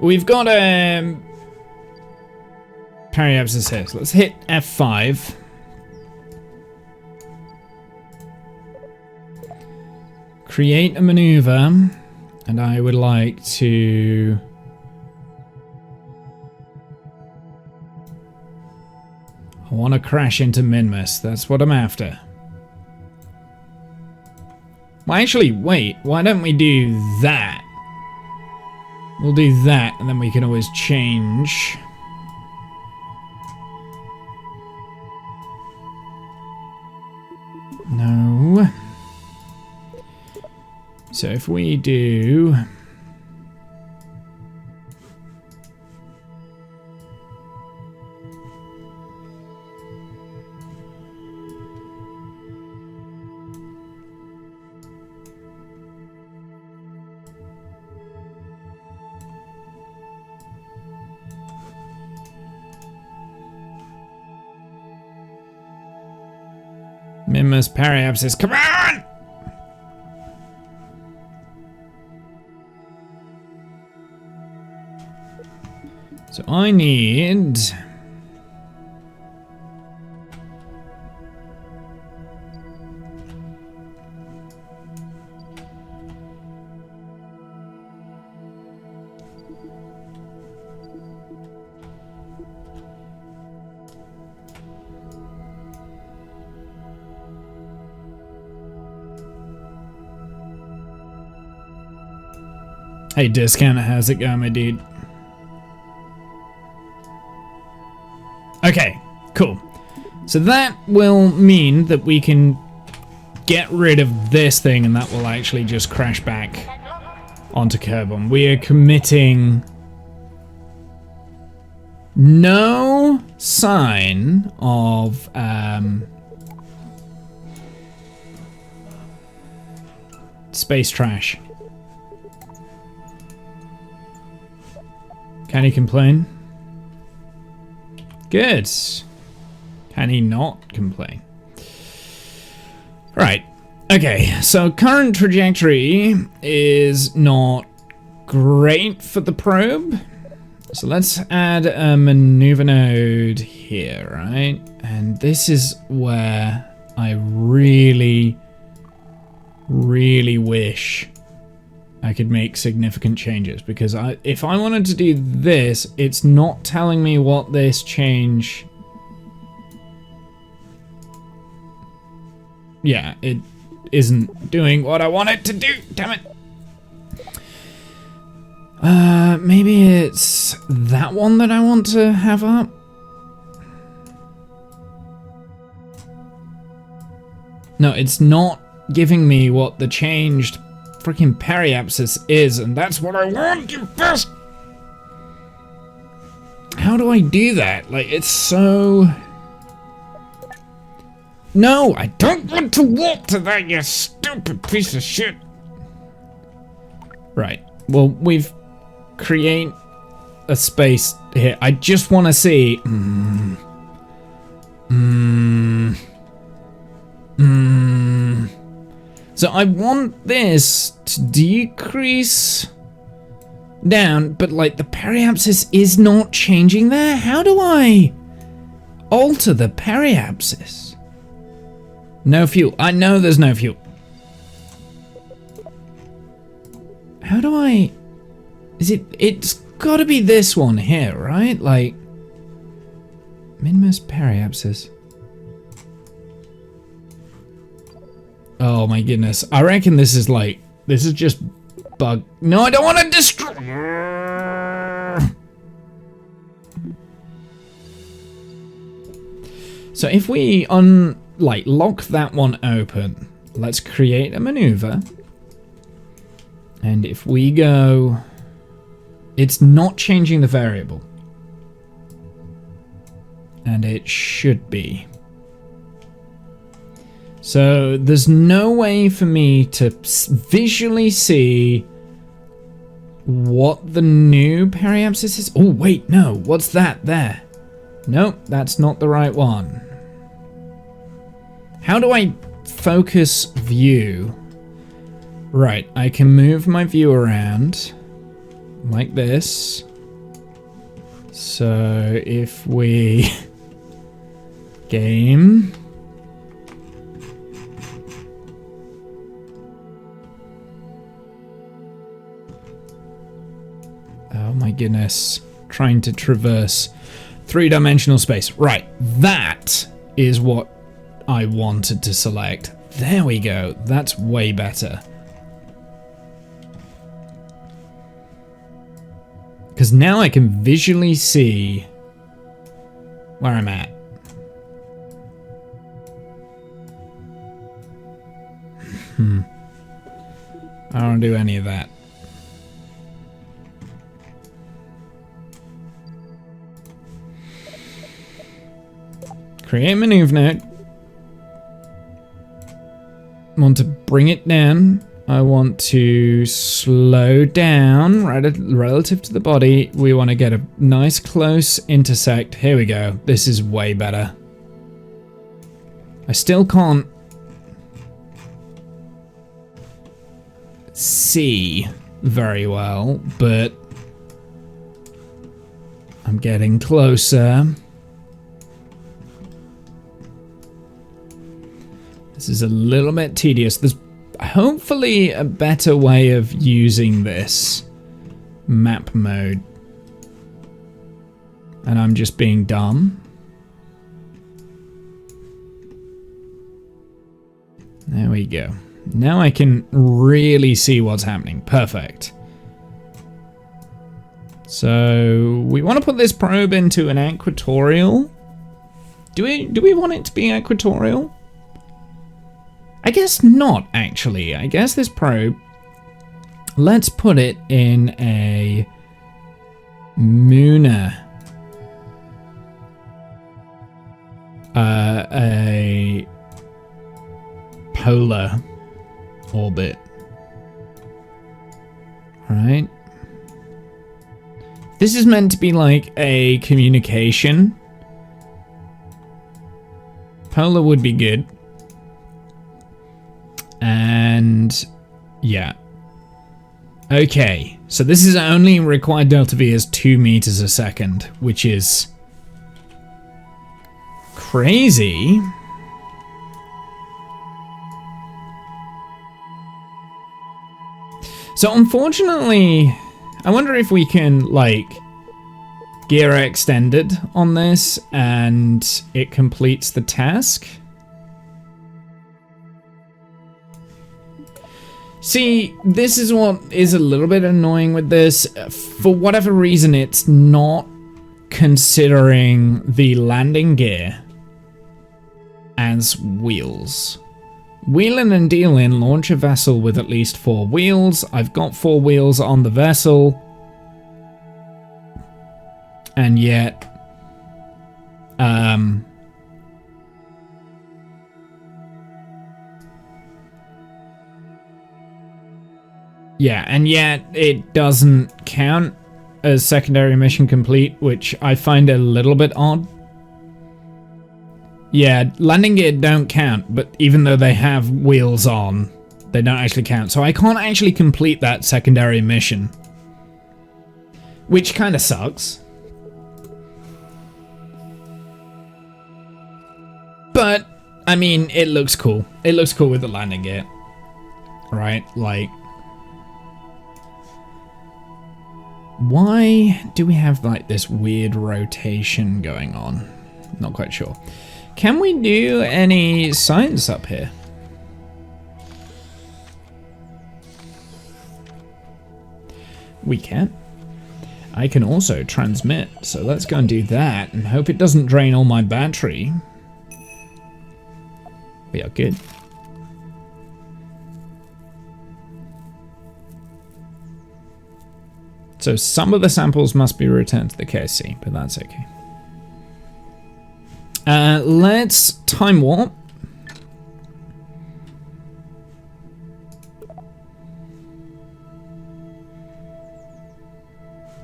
We've got periapsis here, so let's hit F5. Create a maneuver, and I would like to I want to crash into Minmus. That's what I'm after. Well, actually, wait. Why don't we do that? We'll do that, and then we can always change. No. So if we do... Minmus periapsis, come on! So I need... Hey, Discount, how's it going, my dude? Okay, cool. So that will mean that we can get rid of this thing, and that will actually just crash back onto Kerbal. We are committing no sign of space trash. Can he complain? Good. Can he not complain? Right. Okay, so current trajectory is not great for the probe. So let's add a maneuver node here, right? And this is where I really, really wish I could make significant changes, because if I wanted to do this, it's not telling me what this change yeah, it isn't doing what I want it to do. Damn it. Maybe it's that one that I want to have up. No, it's not giving me what the changed freaking periapsis is, and that's what I want, you best. How do I do that? Like, it's so... No, I don't want to walk to that, you stupid piece of shit. Right. Well, we've create a space here. I just want to see... So I want this to decrease down, but like the periapsis is not changing there. How do I alter the periapsis? No fuel. I know there's no fuel. How do I... Is it... It's got to be this one here, right? Like... Minmus periapsis. Oh my goodness. I reckon this is like... This is just bug... No, I don't want to destroy... So if we lock that one open, let's create a maneuver. And if we go... It's not changing the variable. And it should be. So there's no way for me to visually see what the new periapsis is. Oh, wait, no. What's that there? Nope, that's not the right one. How do I focus view? Right, I can move my view around like this. So if we game... Oh my goodness. Trying to traverse three-dimensional space. Right, that is what I wanted to select. There we go. That's way better. Because now I can visually see where I'm at. I don't do any of that. Create maneuver node. Want to bring it down. I want to slow down relative to the body. We want to get a nice close intersect. Here we go. This is way better. I still can't see very well, but I'm getting closer. This is a little bit tedious. There's hopefully a better way of using this map mode. And I'm just being dumb. There we go. Now I can really see what's happening. Perfect. So we want to put this probe into an equatorial. Do we want it to be equatorial? I guess not, actually. I guess this probe, let's put it in a Muna. A polar orbit. Right? This is meant to be like a communication. Polar would be good. And yeah. Okay, so this is only required delta V is 2 meters a second, which is crazy. So unfortunately, I wonder if we can like gear extended on this and it completes the task. See, this is what is a little bit annoying with this. For whatever reason, it's not considering the landing gear as wheels. Wheelin' and dealin', launch a vessel with at least 4 wheels. I've got 4 wheels on the vessel. And yet... yeah, and yet it doesn't count as secondary mission complete, which I find a little bit odd. Yeah, landing gear don't count, but even though they have wheels on, they don't actually count. So I can't actually complete that secondary mission, which kind of sucks. But, I mean, it looks cool. It looks cool with the landing gear, right? Like... why do we have like this weird rotation going on? Not quite sure. Can we do any science up here? We can. I can also transmit, so let's go and do that and hope it doesn't drain all my battery. We are good. So some of the samples must be returned to the KSC, but that's okay. Let's time warp.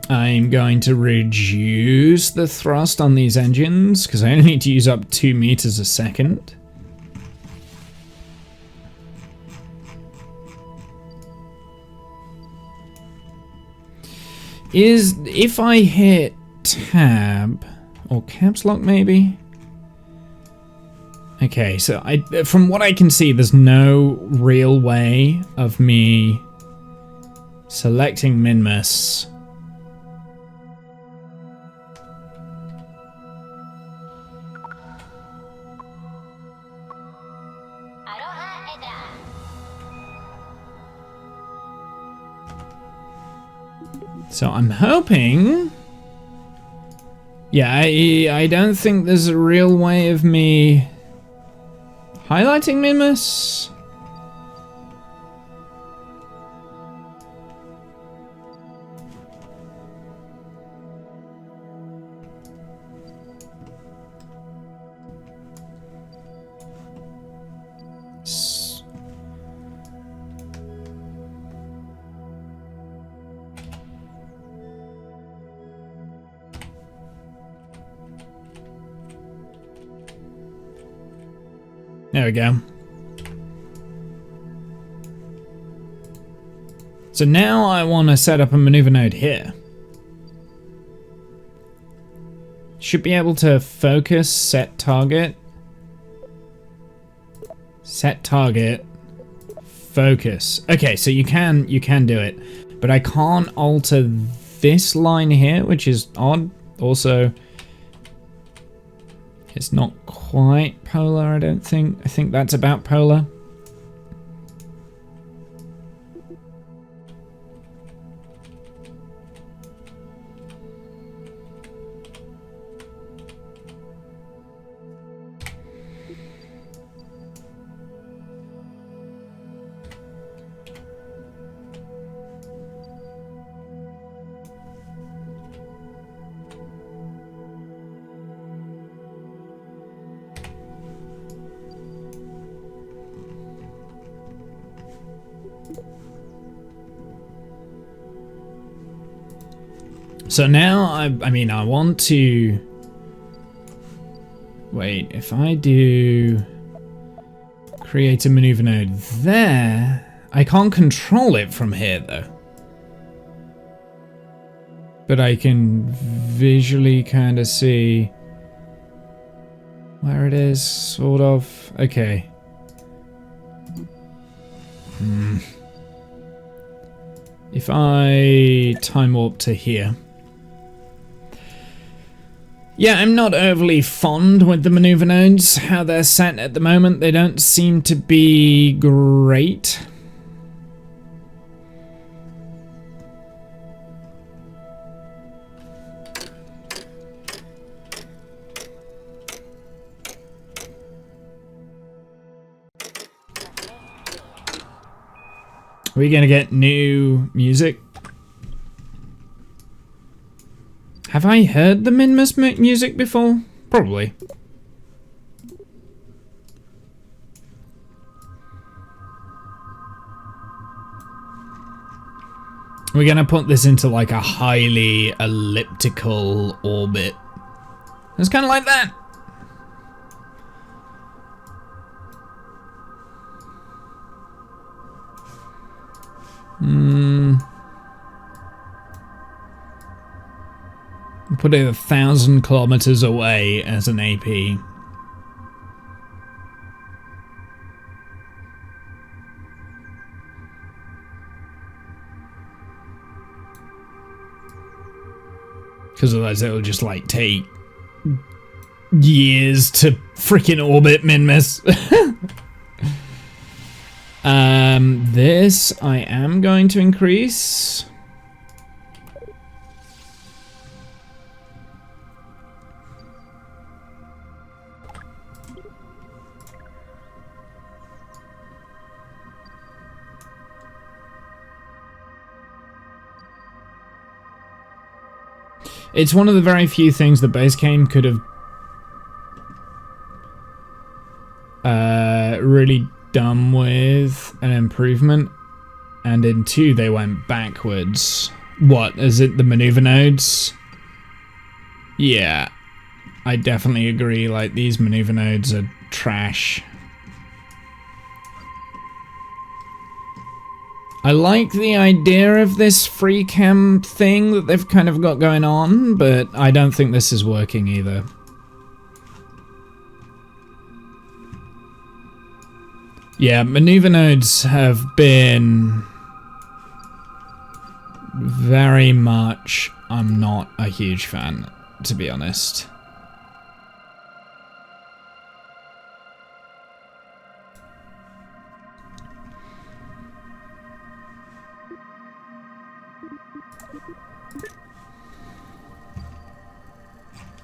I'm going to reduce the thrust on these engines because I only need to use up 2 meters a second. If I hit tab or caps lock maybe? Okay, so from what I can see, there's no real way of me selecting Minmus. So I'm hoping... yeah, I don't think there's a real way of me highlighting Minmus. There we go. So now I want to set up a maneuver node here. Should be able to focus, set target, focus. Okay, so you can do it, but I can't alter this line here, which is odd. Also, it's not quite polar, I don't think. I think that's about polar. So now, I mean, I want to... wait, if I do... create a maneuver node there... I can't control it from here, though. But I can visually kind of see... where it is, sort of. Okay. If I time warp to here... yeah, I'm not overly fond with the maneuver nodes, how they're set at the moment. They don't seem to be great. Are we gonna get new music? Have I heard the Minmus music before? Probably. We're gonna put this into like a highly elliptical orbit. It's kind of like that. Put it 1,000 kilometers away as an AP. Because otherwise it'll just like take years to freaking orbit Minmus. This I am going to increase. It's one of the very few things the base game could have really done with an improvement, and in 2 they went backwards. What, is it the maneuver nodes? Yeah, I definitely agree, like these maneuver nodes are trash. I like the idea of this free cam thing that they've kind of got going on, but I don't think this is working either. Yeah, maneuver nodes have been very much, I'm not a huge fan, to be honest.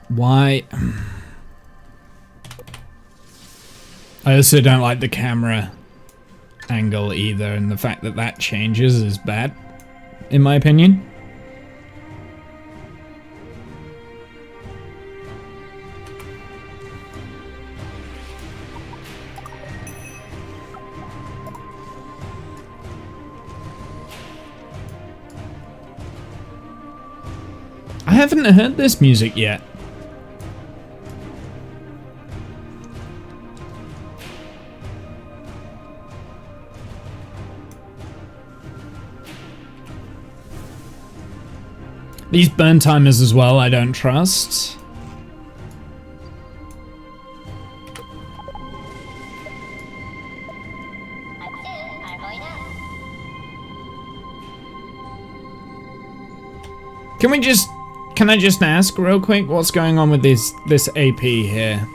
Why? I also don't like the camera angle either, and the fact that that changes is bad, in my opinion. I haven't heard this music yet. These burn timers as well, I don't trust. Can I just ask real quick what's going on with this AP here?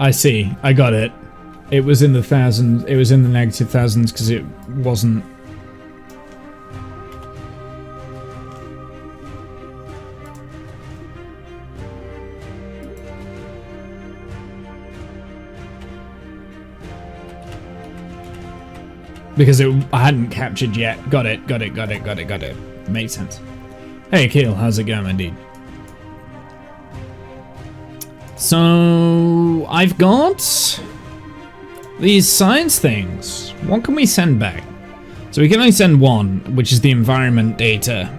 I see. I got it. It was in the thousands. It was in the negative thousands because it wasn't. Because I hadn't captured yet. Got it. Got it. Got it. Got it. Got it. Makes sense. Hey, Keel. How's it going, indeed? So I've got these science things. What can we send back? So we can only send one, which is the environment data.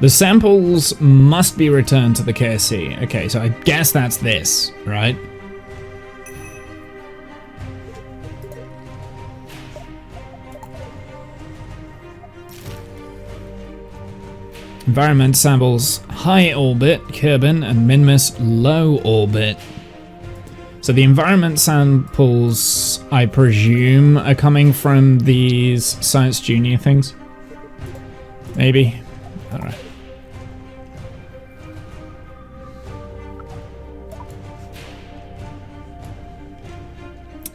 The samples must be returned to the KSC. Okay, so I guess that's this, right? Environment samples high orbit, Kerbal, and Minmus low orbit. So the environment samples, I presume, are coming from these Science Junior things? Maybe? I don't know.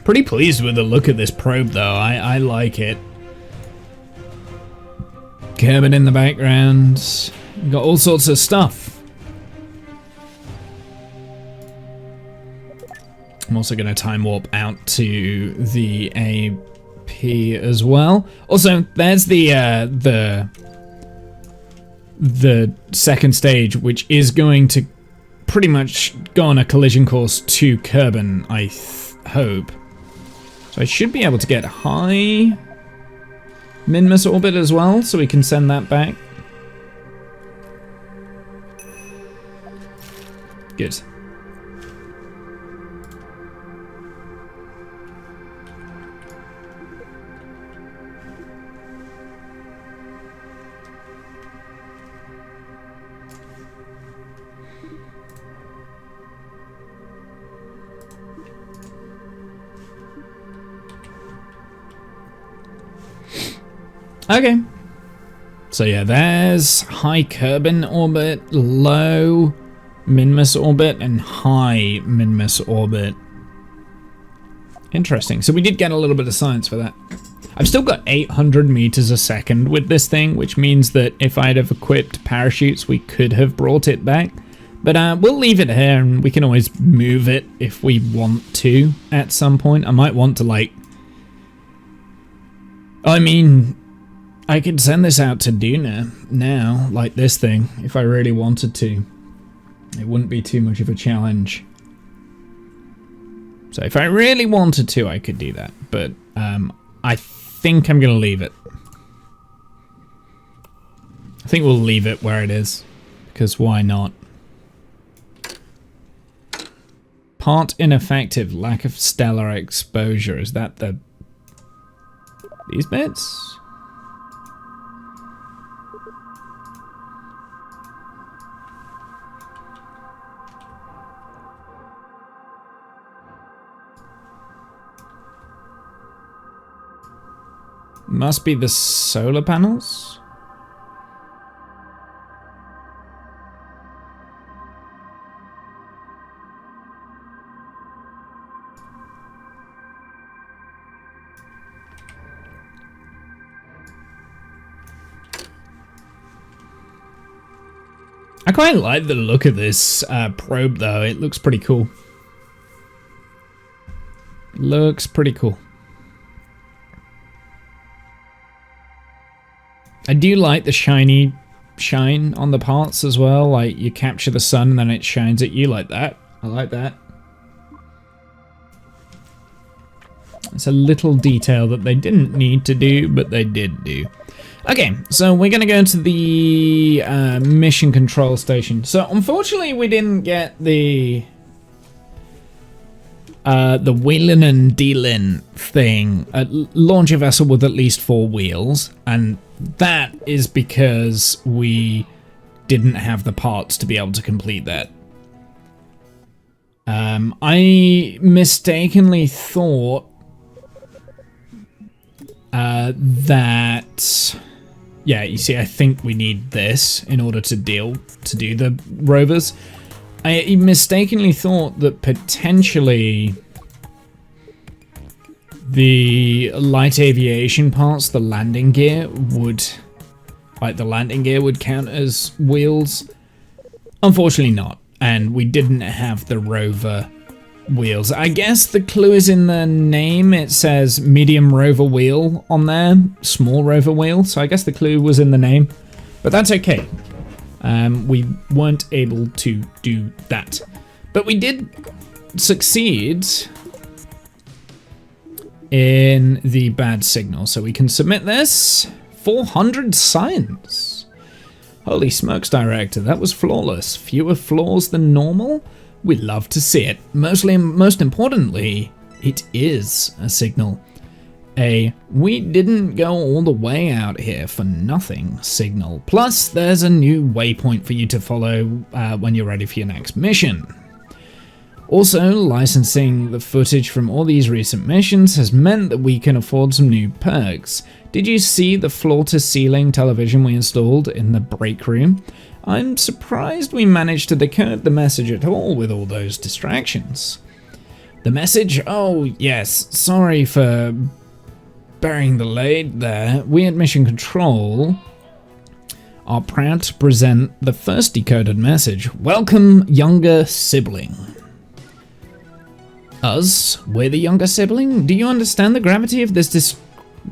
Pretty pleased with the look of this probe though, I like it. Kerbal in the background. Got all sorts of stuff. I'm also going to time warp out to the AP as well. Also, there's the second stage, which is going to pretty much go on a collision course to Kerbal, I hope. So I should be able to get high Minmus orbit as well, so we can send that back. Good. Okay. So yeah, there's high Kerbal orbit, low Minmus orbit, and high Minmus orbit. Interesting. So we did get a little bit of science for that. I've still got 800 meters a second with this thing, which means that if I'd have equipped parachutes, we could have brought it back. But we'll leave it here, and we can always move it if we want to at some point. I might want to, like... I mean... I could send this out to Duna now, like this thing, if I really wanted to. It wouldn't be too much of a challenge. So if I really wanted to, I could do that. But I think I'm going to leave it. I think we'll leave it where it is, because why not? Part ineffective, lack of stellar exposure. Is that these bits? Must be the solar panels? I quite like the look of this probe though, it looks pretty cool. Looks pretty cool. I do like the shiny shine on the parts as well, like you capture the sun and then it shines at you like that. I like that. It's a little detail that they didn't need to do, but they did do. Okay, so we're going to go to the mission control station. So unfortunately we didn't get the wheeling and dealing thing. Launch a vessel with at least 4 wheels, and that is because we didn't have the parts to be able to complete that. I mistakenly thought that... Yeah, you see, I think we need this in order to do the rovers. I mistakenly thought that potentially the light aviation parts, the landing gear would count as wheels. Unfortunately not, and we didn't have the rover wheels. I guess the clue is in the name. It says medium rover wheel on there, small rover wheel, so I guess the clue was in the name, but that's okay. We weren't able to do that, but we did succeed in the bad signal, so we can submit this. 400 science. Holy smokes, director, that was flawless. Fewer flaws than normal? We love to see it. Most importantly, it is a signal. We didn't go all the way out here for nothing signal. Plus, there's a new waypoint for you to follow when you're ready for your next mission. Also, licensing the footage from all these recent missions has meant that we can afford some new perks. Did you see the floor-to-ceiling television we installed in the break room? I'm surprised we managed to decode the message at all with all those distractions. The message? Oh, yes, sorry for burying the lead there. We at Mission Control are proud to present the first decoded message. Welcome, younger sibling. Us? We're the younger sibling? Do you understand the gravity of this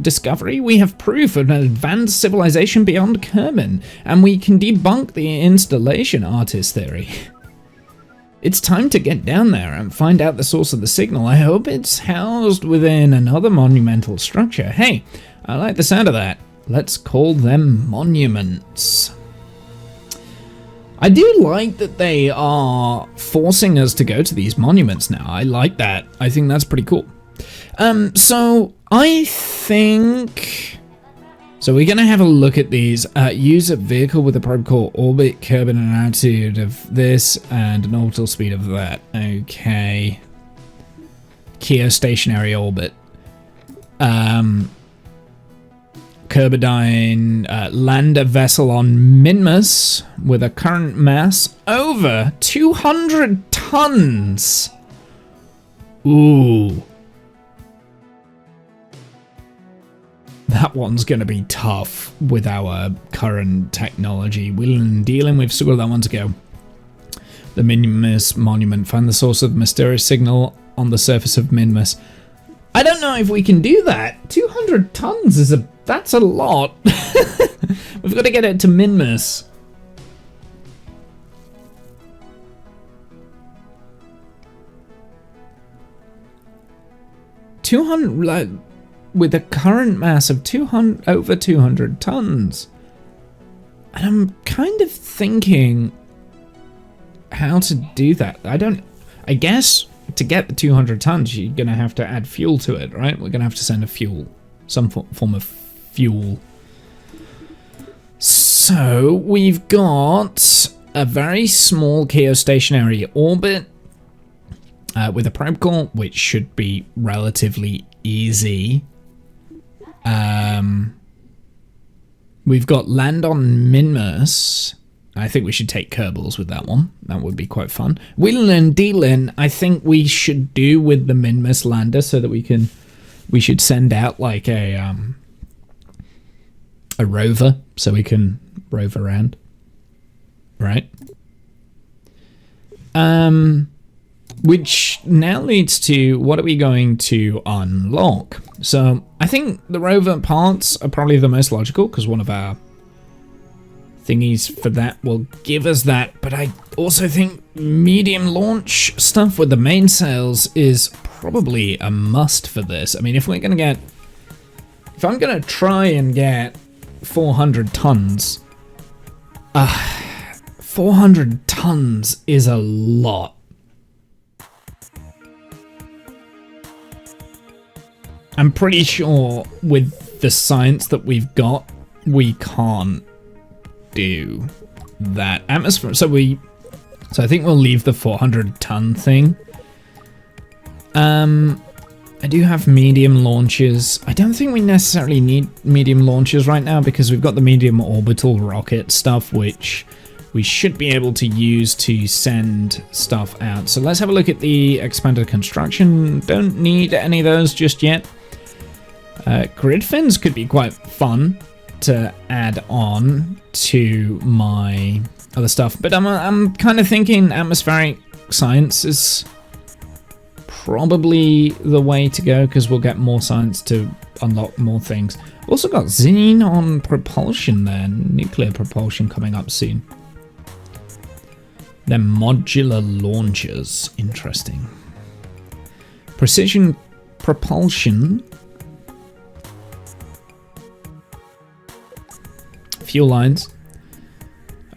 discovery? We have proof of an advanced civilization beyond Kerbal, and we can debunk the installation artist theory. It's time to get down there and find out the source of the signal. I hope it's housed within another monumental structure. Hey, I like the sound of that. Let's call them monuments. I do like that they are forcing us to go to these monuments now. I like that. I think that's pretty cool. So I think... So we're going to have a look at these. Use a vehicle with a probe core orbit, Kerbal, and an altitude of this, and an orbital speed of that. Okay. Geostationary orbit. Kerbodyne, land a vessel on Minmus with a current mass over 200 tons. Ooh. That one's going to be tough with our current technology. Wheeling and dealing, we've still got that one to go. The Minmus Monument. Find the source of the mysterious signal on the surface of Minmus. I don't know if we can do that. 200 tons is that's a lot. We've got to get it to Minmus. With a current mass of over 200 tons. And I'm kind of thinking how to do that. I guess to get the 200 tons, you're going to have to add fuel to it, right? We're going to have to send a fuel, some form of fuel. So we've got a very small geostationary orbit with a probe core, which should be relatively easy. We've got land on Minmus. I think we should take Kerbals with that one. That would be quite fun. Wheeling and dealing, I think we should do with the Minmus lander so that we should send out like a rover so we can rove around. Right? Which now leads to what are we going to unlock? So I think the rover parts are probably the most logical because one of our thingies for that will give us that. But I also think medium launch stuff with the mainsails is probably a must for this. I mean, if I'm going to try and get 400 tons, 400 tons is a lot. I'm pretty sure with the science that we've got, we can't do that atmosphere. So I think we'll leave the 400 ton thing. I do have medium launches. I don't think we necessarily need medium launches right now because we've got the medium orbital rocket stuff, which we should be able to use to send stuff out. So let's have a look at the expanded construction. Don't need any of those just yet. Grid fins could be quite fun to add on to my other stuff, but I'm kind of thinking atmospheric science is probably the way to go because we'll get more science to unlock more things. Also got xenon propulsion there, nuclear propulsion coming up soon. Then modular launchers, interesting. Precision propulsion. Fuel lines,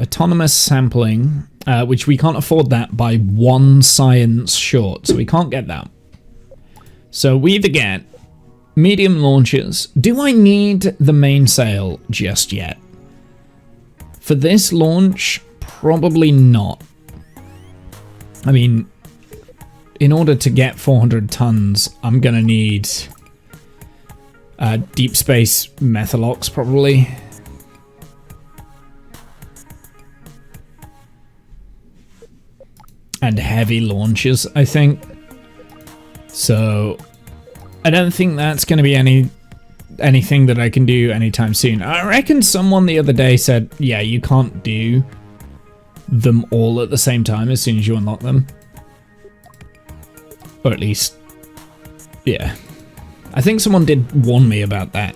autonomous sampling, which we can't afford that by one science short, so we can't get that. So we either get medium launches. Do I need the mainsail just yet? For this launch, probably not. I mean, in order to get 400 tons, I'm gonna need deep space methalox probably. And heavy launches, I think. So I don't think that's going to be anything that I can do anytime soon. I reckon someone the other day said, yeah, you can't do them all at the same time as soon as you unlock them. Or at least, yeah. I think someone did warn me about that.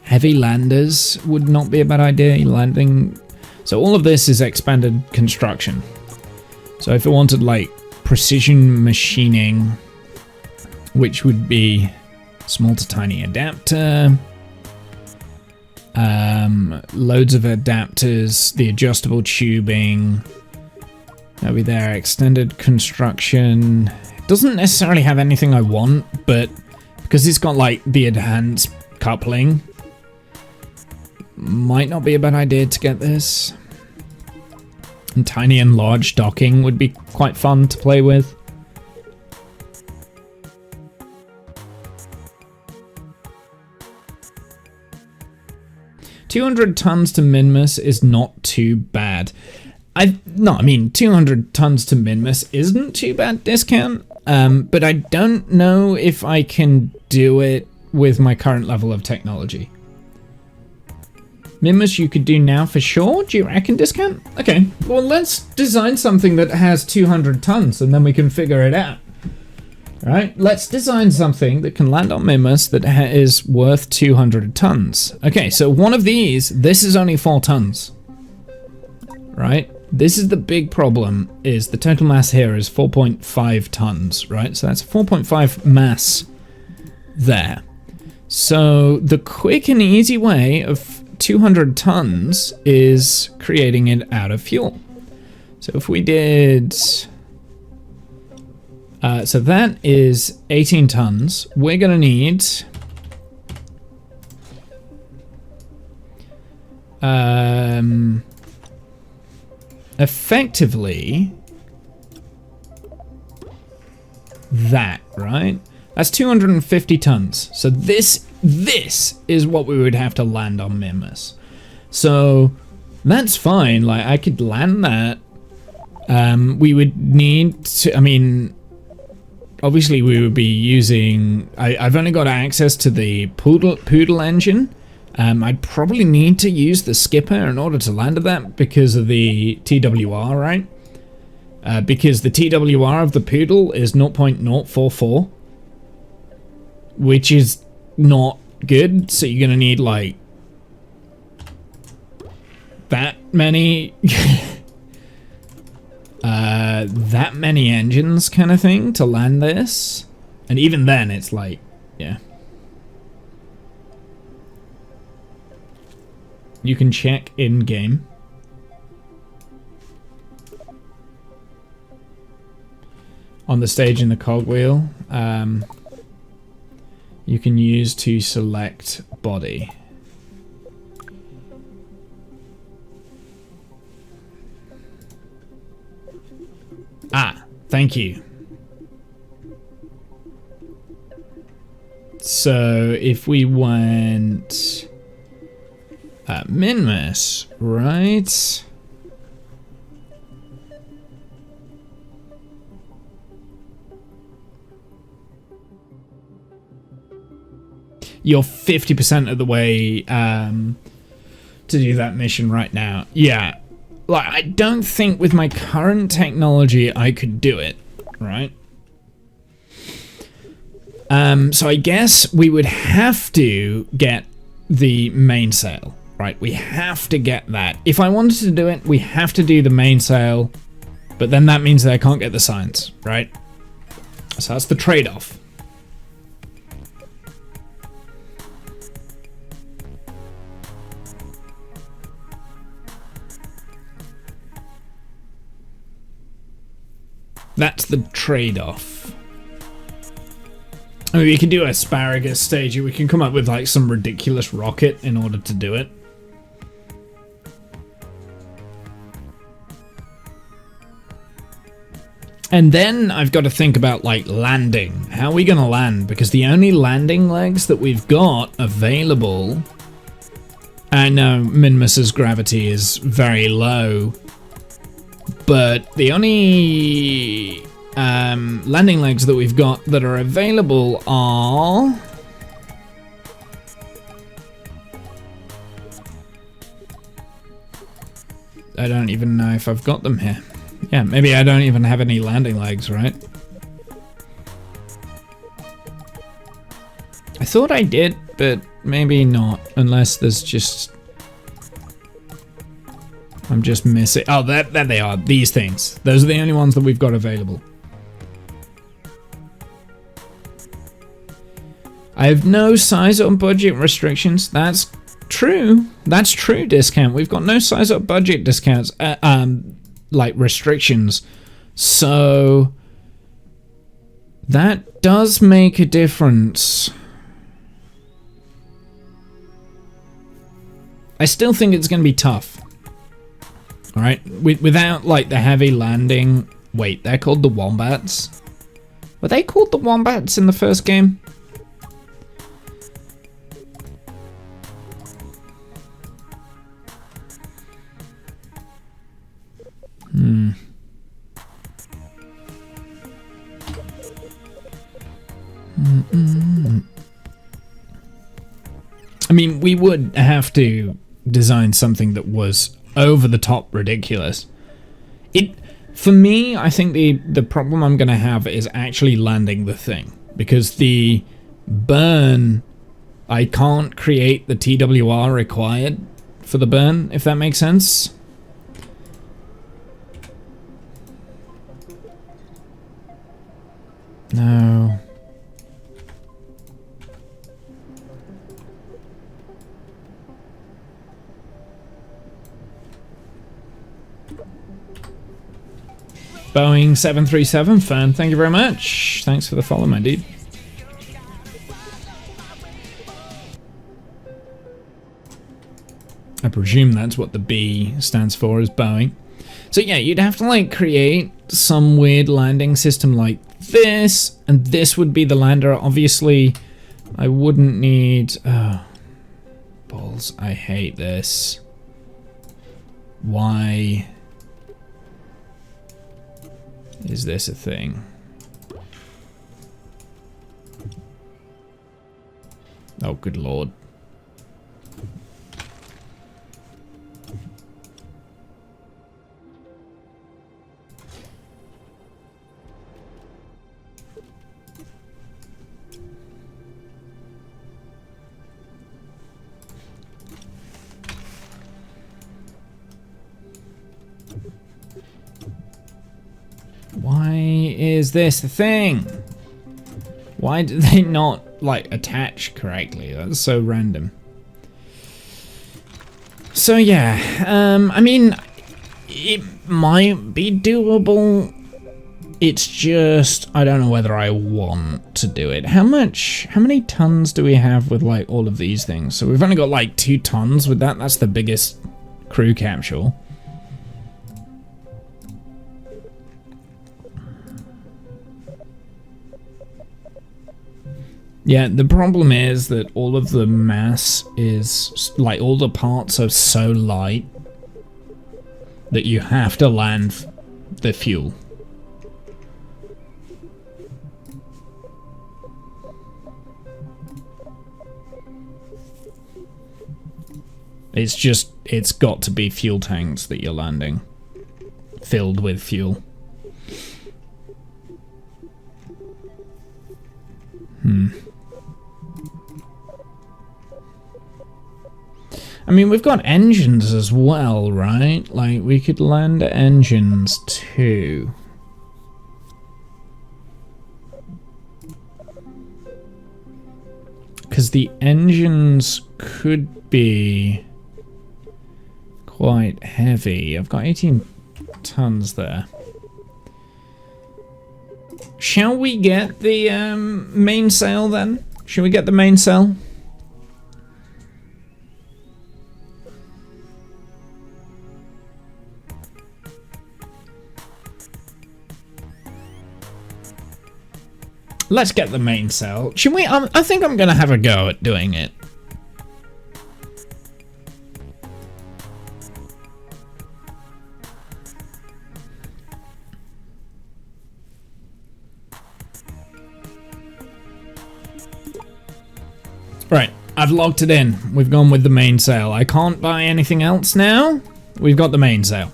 Heavy landers would not be a bad idea, landing. So all of this is expanded construction. So if it wanted like precision machining, which would be small to tiny adapter, loads of adapters, the adjustable tubing, that'll be there. Extended construction. It doesn't necessarily have anything I want, but because it's got like the enhanced coupling, might not be a bad idea to get this. And tiny and large docking would be quite fun to play with. $200 tons to Minmus is not too bad. I mean 200 tons to Minmus isn't too bad discount, but I don't know if I can do it with my current level of technology. Minmus you could do now for sure, do you reckon, discount? Okay, well let's design something that has 200 tons and then we can figure it out. Alright, let's design something that can land on Minmus that is worth 200 tons. Okay, so one of these, this is only 4 tons. Right? This is the big problem, is the total mass here is 4.5 tons, right? So that's 4.5 mass there. So the quick and easy way of 200 tons is creating it out of fuel. So if we did... so that is 18 tons. We're going to need... effectively... that, right? That's 250 tons. So this is what we would have to land on Minmus. So that's fine. Like I could land that. We would need to, I mean, obviously we would be using, I've only got access to the Poodle engine. I'd probably need to use the skipper in order to land that because of the TWR, right? Because the TWR of the Poodle is 0.044, which is not good. So you're gonna need like that many that many engines kind of thing to land this, and even then it's like, yeah. You can check in game. On the stage in the cogwheel, you can use to select body. Ah, thank you. So if we went Minmus, right? You're 50% of the way to do that mission right now. Yeah. Like, I don't think with my current technology I could do it, right? So I guess we would have to get the mainsail, right? We have to get that. If I wanted to do it, we have to do the mainsail, but then that means that I can't get the science, right? So that's the trade-off. That's the trade-off. I mean, we can do asparagus stage. We can come up with like some ridiculous rocket in order to do it. And then I've got to think about like landing. How are we gonna land? Because the only landing legs that we've got available, I know Minmus's gravity is very low, but the only landing legs that we've got that are available are... I don't even know if I've got them here. Yeah, maybe I don't even have any landing legs, right? thought I did, but maybe not, unless there's just... I'm just missing... Oh, there they are, these things. Those are the only ones that we've got available. I have no size or budget restrictions. That's true. That's true, Discount. We've got no size or budget discounts, like restrictions. So that does make a difference. I still think it's going to be tough. All right, without like the heavy landing. Wait, they're called the Wombats. Were they called the Wombats in the first game? I mean, we would have to design something that was over the top ridiculous. For me, I think the problem I'm going to have is actually landing the thing, because the burn, I can't create the TWR required for the burn, if that makes sense. No. Boeing 737 fan, thank you very much. Thanks for the follow, my dude. I presume that's what the B stands for, is Boeing. So yeah, you'd have to like create some weird landing system like this, and this would be the lander. Obviously, I wouldn't need... Oh, balls, I hate this. Why is this a thing? Oh, good lord. Why is this a thing? Why did they not, like, attach correctly? That's so random. So, yeah. I mean, it might be doable. It's just, I don't know whether I want to do it. How many tons do we have with, like, all of these things? So we've only got, like, 2 tons with that. That's the biggest crew capsule. Yeah, the problem is that all of the mass is, like, all the parts are so light that you have to land the fuel. It's just, it's got to be fuel tanks that you're landing, filled with fuel. I mean, we've got engines as well, right? Like, we could land engines too. Because the engines could be quite heavy. I've got 18 tons there. Shall we get the mainsail then? Shall we get the mainsail? Let's get the mainsail. Should we? I think I'm gonna have a go at doing it. Right, I've locked it in. We've gone with the mainsail. I can't buy anything else now. We've got the mainsail.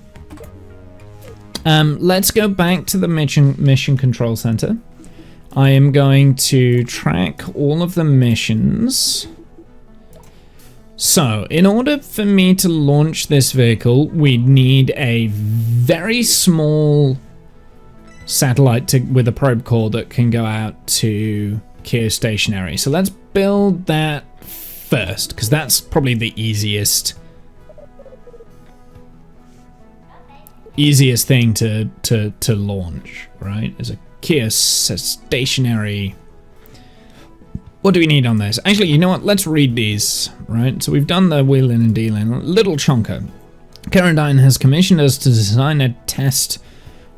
Let's go back to the mission control center. I am going to track all of the missions. So, in order for me to launch this vehicle, we need a very small satellite with a probe core that can go out to geostationary. So let's build that first, because that's probably the easiest thing to launch, right? Is a geostationary. What do we need on this? Actually, you know what? Let's read these, right? So we've done the wheeling and dealing. Little chonker. Kerbal has commissioned us to design a test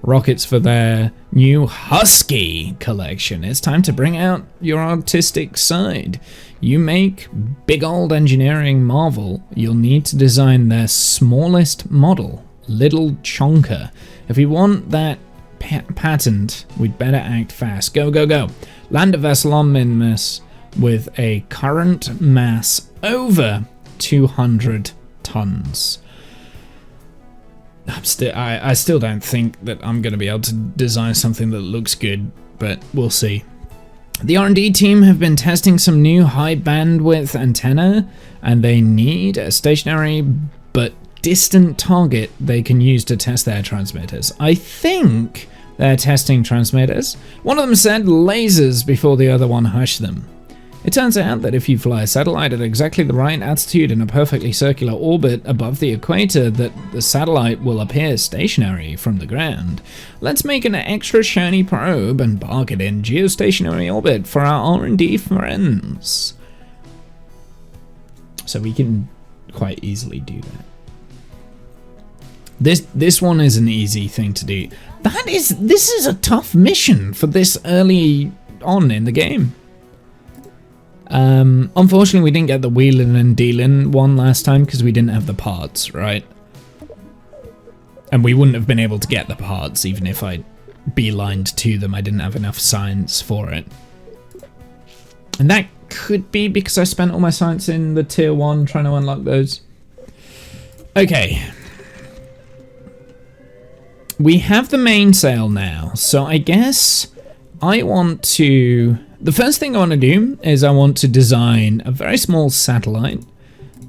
rockets for their new Husky collection. It's time to bring out your artistic side. You make big old engineering marvel. You'll need to design their smallest model, Little Chonker. If we want that patent, we'd better act fast. Go, go, go. Land a vessel on Minmus with a current mass over 200 tons. I still don't think that I'm going to be able to design something that looks good, but we'll see. The R&D team have been testing some new high bandwidth antenna, and they need a stationary but distant target they can use to test their transmitters. I think they're testing transmitters. One of them said lasers before the other one hushed them. It turns out that if you fly a satellite at exactly the right altitude in a perfectly circular orbit above the equator, that the satellite will appear stationary from the ground. Let's make an extra shiny probe and park it in geostationary orbit for our R&D friends. So we can quite easily do that. This one is an easy thing to do. This is a tough mission for this early on in the game. Unfortunately, we didn't get the wheeling and dealing one last time because we didn't have the parts, right? And we wouldn't have been able to get the parts even if I beelined to them. I didn't have enough science for it. And that could be because I spent all my science in the tier 1 trying to unlock those. Okay. We have the mainsail now, so I guess I want to... The first thing I want to do is I want to design a very small satellite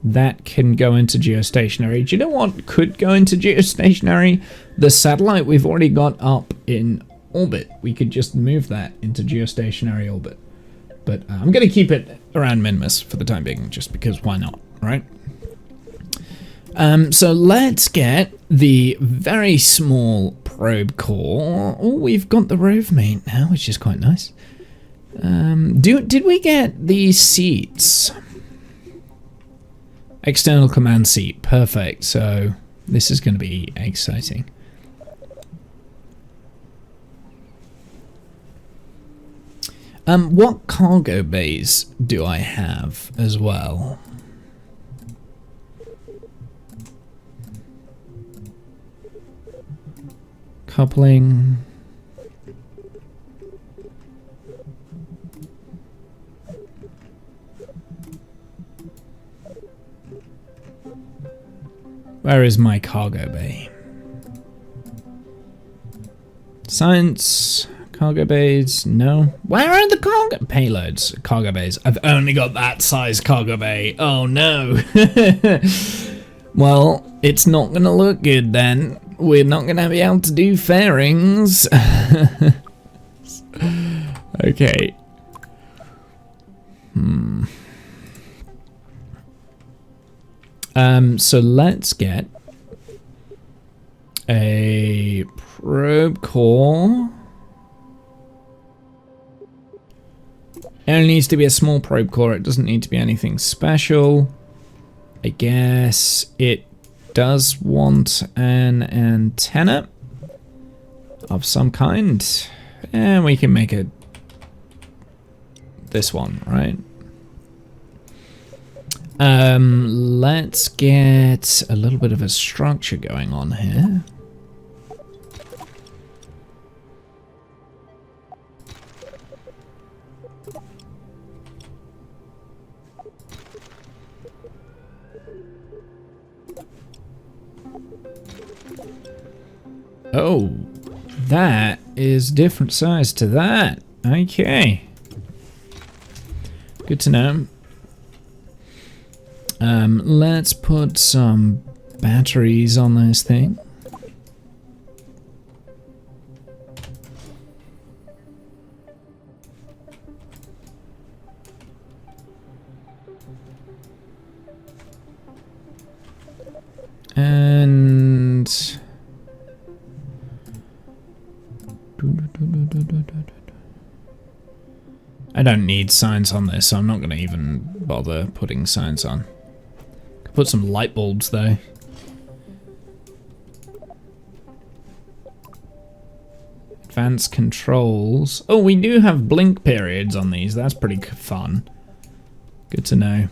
that can go into geostationary. Do you know what could go into geostationary? The satellite we've already got up in orbit. We could just move that into geostationary orbit. But I'm going to keep it around Minmus for the time being, just because why not, right? So let's get the very small probe core. Oh, we've got the rove mate now, which is quite nice. Did we get the seats? External command seat, perfect. So this is going to be exciting. What cargo bays do I have as well? Coupling. Where is my cargo bay? Science, cargo bays, no. Where are the cargo payloads? Cargo bays. I've only got that size cargo bay. Oh no. Well, it's not gonna look good then. We're not gonna be able to do fairings. Okay. So let's get a probe core. It only needs to be a small probe core. It doesn't need to be anything special. I guess it does want an antenna of some kind. And we can make it this one, right? Let's get a little bit of a structure going on here. Oh, that is different size to that. Okay. Good to know. Let's put some batteries on this thing. And I don't need signs on this, so I'm not going to even bother putting signs on. Could put some light bulbs though. Advanced controls. Oh, we do have blink periods on these. That's pretty fun. Good to know.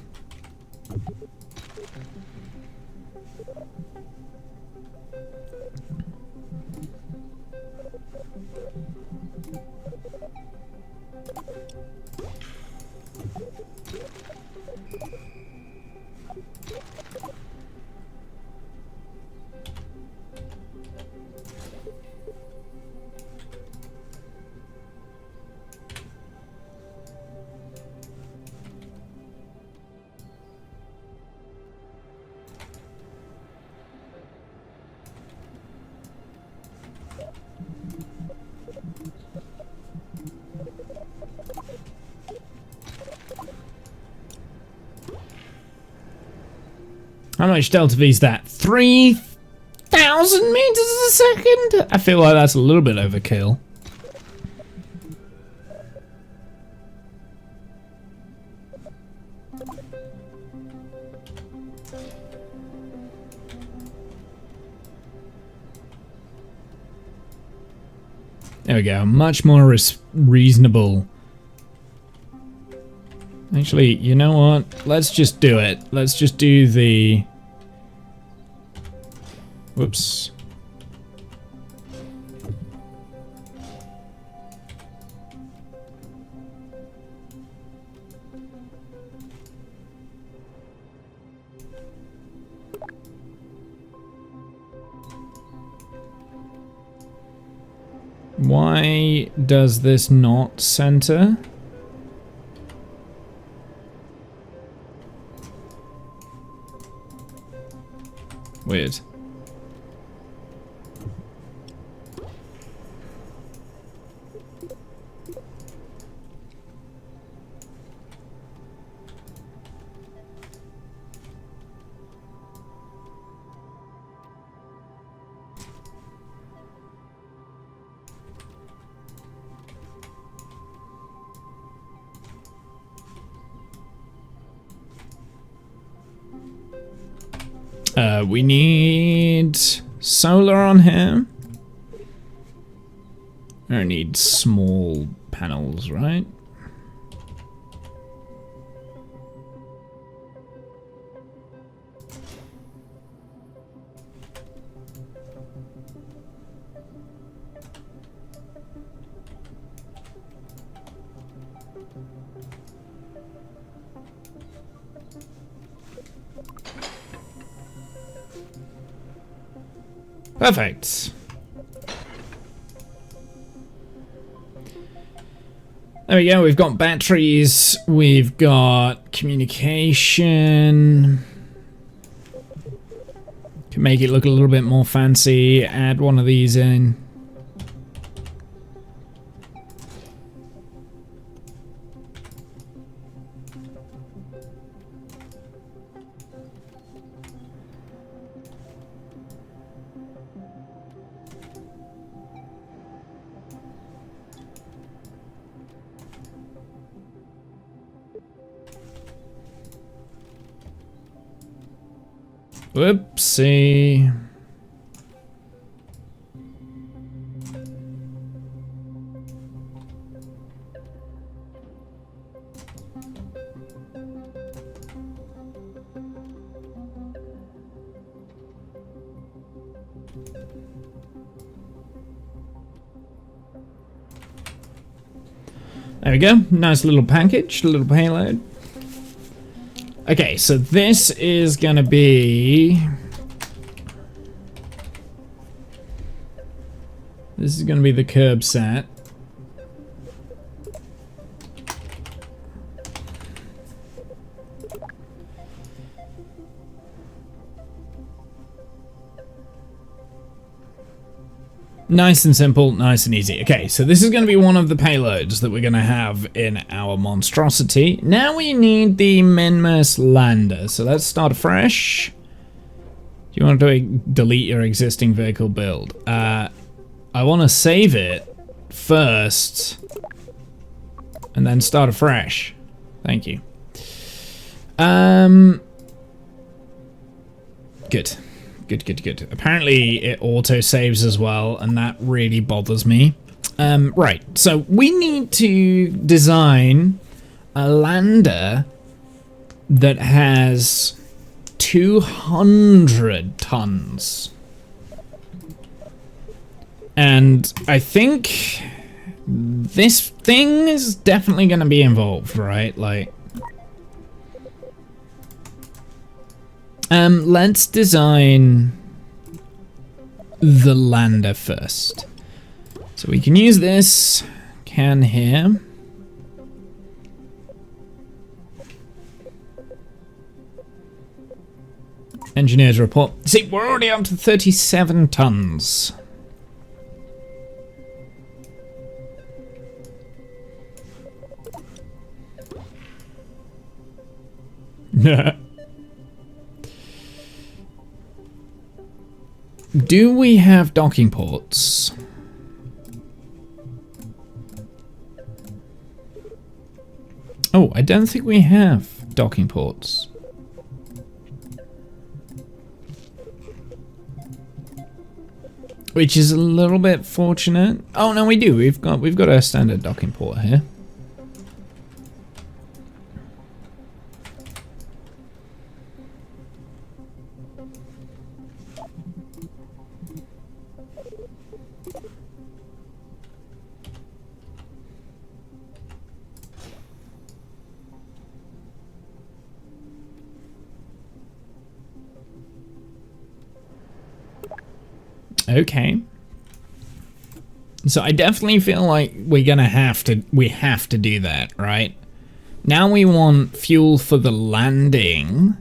How much delta V is that? 3,000 meters a second? I feel like that's a little bit overkill. There we go, much more reasonable. Actually, you know what? Let's just do it. Let's just do the... Whoops. Why does this not center? Weird. We need solar on here. I don't need small panels, right? Perfect. There we go, we've got batteries, we've got communication. Can make it look a little bit more fancy, add one of these in. Whoopsie. There we go. Nice little package, little payload. Okay, so this is gonna be... This is gonna be the curb set. Nice and simple, nice and easy. Okay, so this is going to be one of the payloads that we're going to have in our monstrosity. Now we need the Minmus lander. So let's start afresh. Do you want to delete your existing vehicle build? I want to save it first and then start afresh. Thank you. Good. Good. Apparently it auto saves as well, and that really bothers me. Right, so we need to design a lander that has 200 tons. And I think this thing is definitely going to be involved, right? Like, let's design the lander first. So we can use this can here. Engineers report. See, we're already up to 37 tons. Do we have docking ports? Oh, I don't think we have docking ports. Which is a little bit fortunate. Oh no, we do. We've got a standard docking port here. Okay. So I definitely feel like we have to do that, right? Now we want fuel for the landing,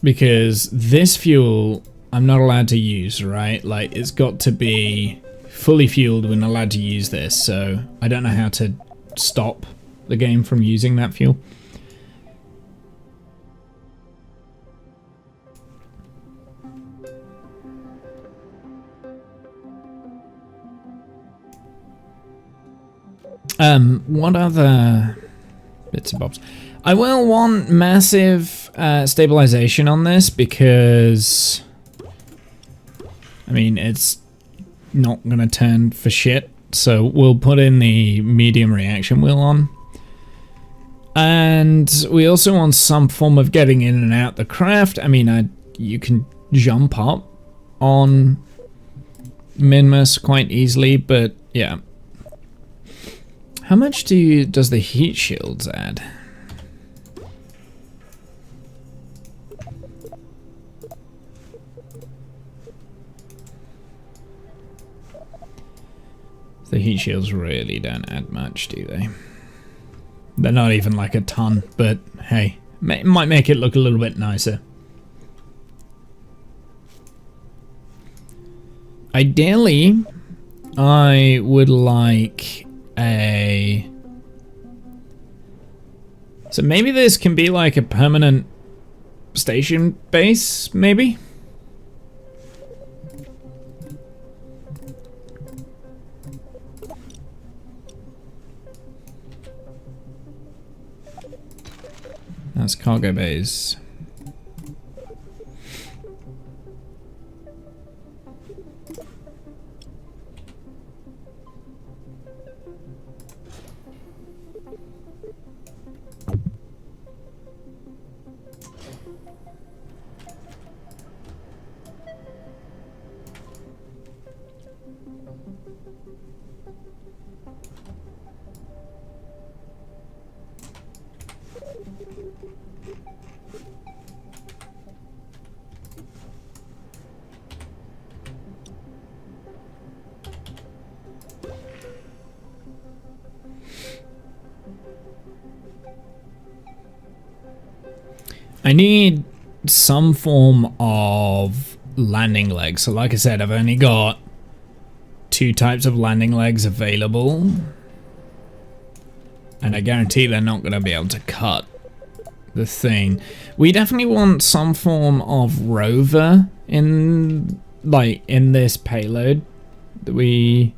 because this fuel I'm not allowed to use, right? Like, it's got to be fully fueled. We're not allowed to use this, so I don't know how to stop the game from using that fuel. What other bits and bobs? I will want massive stabilization on this, because I mean, it's not gonna turn for shit, so we'll put in the medium reaction wheel on. And we also want some form of getting in and out the craft. I mean, you can jump up on Minmus quite easily, but yeah. How much does the heat shields add? The heat shields really don't add much, do they? They're not even like a ton, but hey, it might make it look a little bit nicer. Ideally, I would like so maybe this can be like a permanent station base, maybe? That's cargo bays. I need some form of landing legs. So like I said, I've only got 2 types of landing legs available. And I guarantee they're not going to be able to cut the thing. We definitely want some form of rover in, like, in this payload that we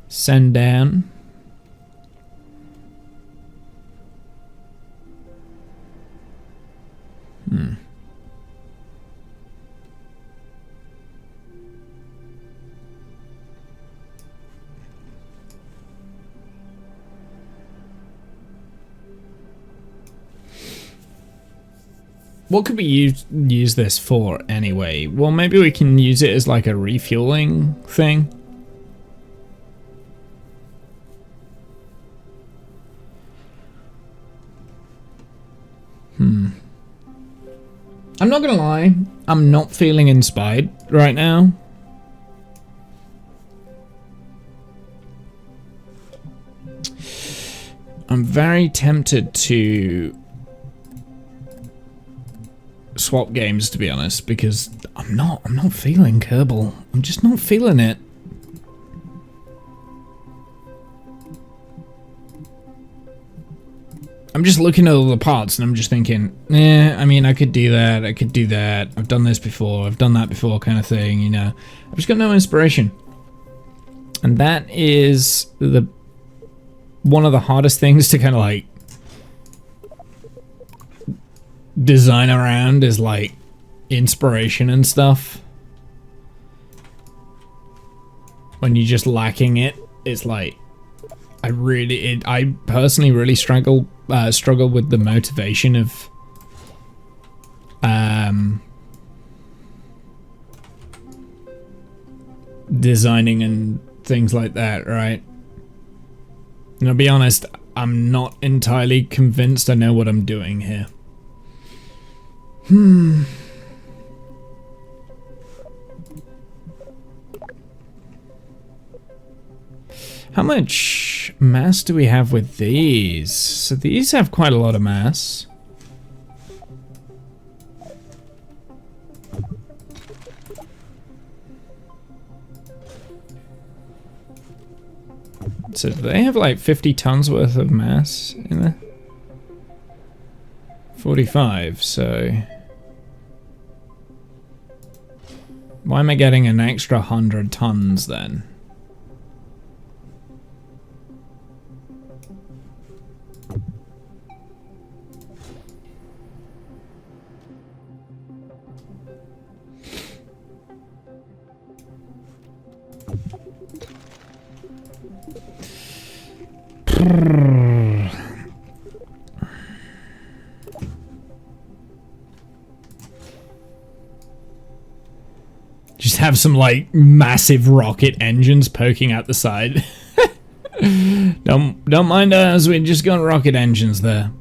send down. What could we use this for anyway? Well, maybe we can use it as like a refueling thing. I'm not gonna lie, I'm not feeling inspired right now. I'm very tempted to swap games, to be honest, because I'm not feeling Kerbal. I'm just not feeling it. I'm just looking at all the parts and I'm just thinking, I mean, I could do that, I could do that. I've done this before, I've done that before, kind of thing, you know. I've just got no inspiration. And that is one of the hardest things to kind of like design around, is like inspiration and stuff. When you're just lacking it, it's like I personally really struggle with the motivation of designing and things like that, right? And I'll be honest, I'm not entirely convinced I know what I'm doing here. How much mass do we have with these? So these have quite a lot of mass. So they have like 50 tons worth of mass in there. 45, so why am I getting an extra 100 tons then? Just have some like massive rocket engines poking out the side. Don't mind us, we just got rocket engines there.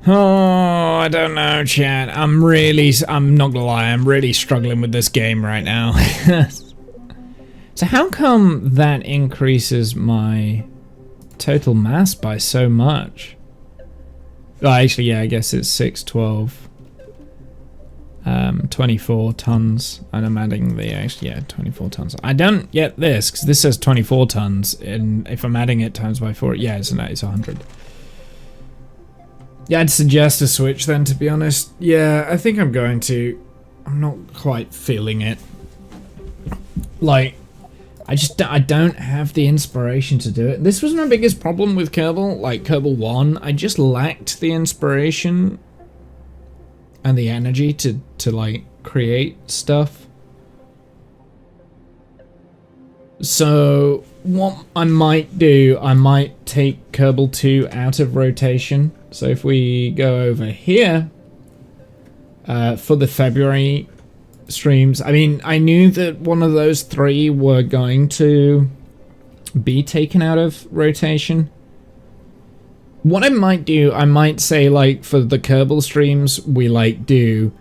Oh, I don't know, chat. I'm not gonna lie, I'm really struggling with this game right now. So how come that increases my total mass by so much? Oh, actually, yeah, I guess it's 6, 12, 24 tons, and I'm adding the actually, yeah, 24 tons. I don't get this, because this says 24 tons, and if I'm adding it times by 4, yeah, it's 100. Yeah, I'd suggest a switch then, to be honest. Yeah, I think I'm going to. I'm not quite feeling it. Like, I don't have the inspiration to do it. This was my biggest problem with Kerbal, like Kerbal 1. I just lacked the inspiration and the energy to like create stuff. So what I might do, I might take Kerbal 2 out of rotation. So if we go over here for the February streams, I mean, I knew that one of those 3 were going to be taken out of rotation. What I might do, I might say, like, for the Kerbal streams, we like do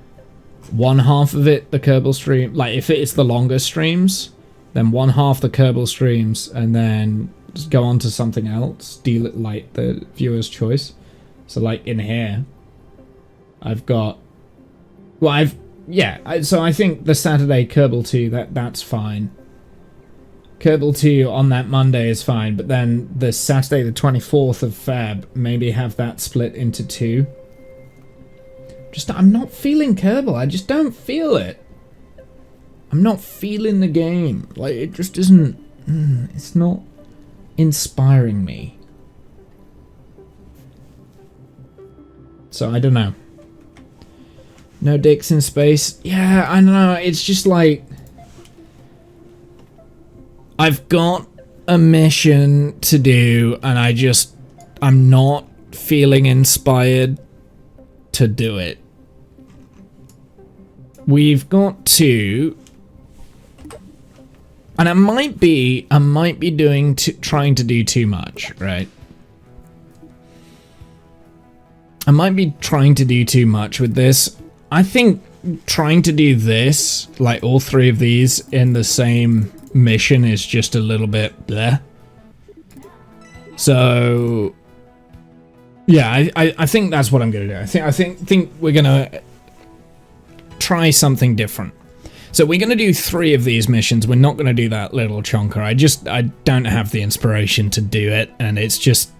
one half of it, the Kerbal stream, like if it's the longer streams, then one half the Kerbal streams, and then just go on to something else, deal it like the viewer's choice. So like in here, I've got, well, so I think the Saturday Kerbal 2, that's fine. Kerbal 2 on that Monday is fine, but then the Saturday the 24th of Feb, maybe have that split into 2. I'm not feeling Kerbal, I just don't feel it. I'm not feeling the game. Like, it just isn't, it's not inspiring me. So, I don't know. No dicks in space. Yeah, I don't know, it's just like, I've got a mission to do, and I'm not feeling inspired to do it. We've got to, and I might be trying to do too much, right? I might be trying to do too much with this. I think trying to do this, like all 3 of these in the same mission, is just a little bit bleh. So yeah, I think that's what I'm gonna do. I think we're gonna try something different. So we're gonna do 3 of these missions. We're not gonna do that little chonker. I don't have the inspiration to do it, and it's just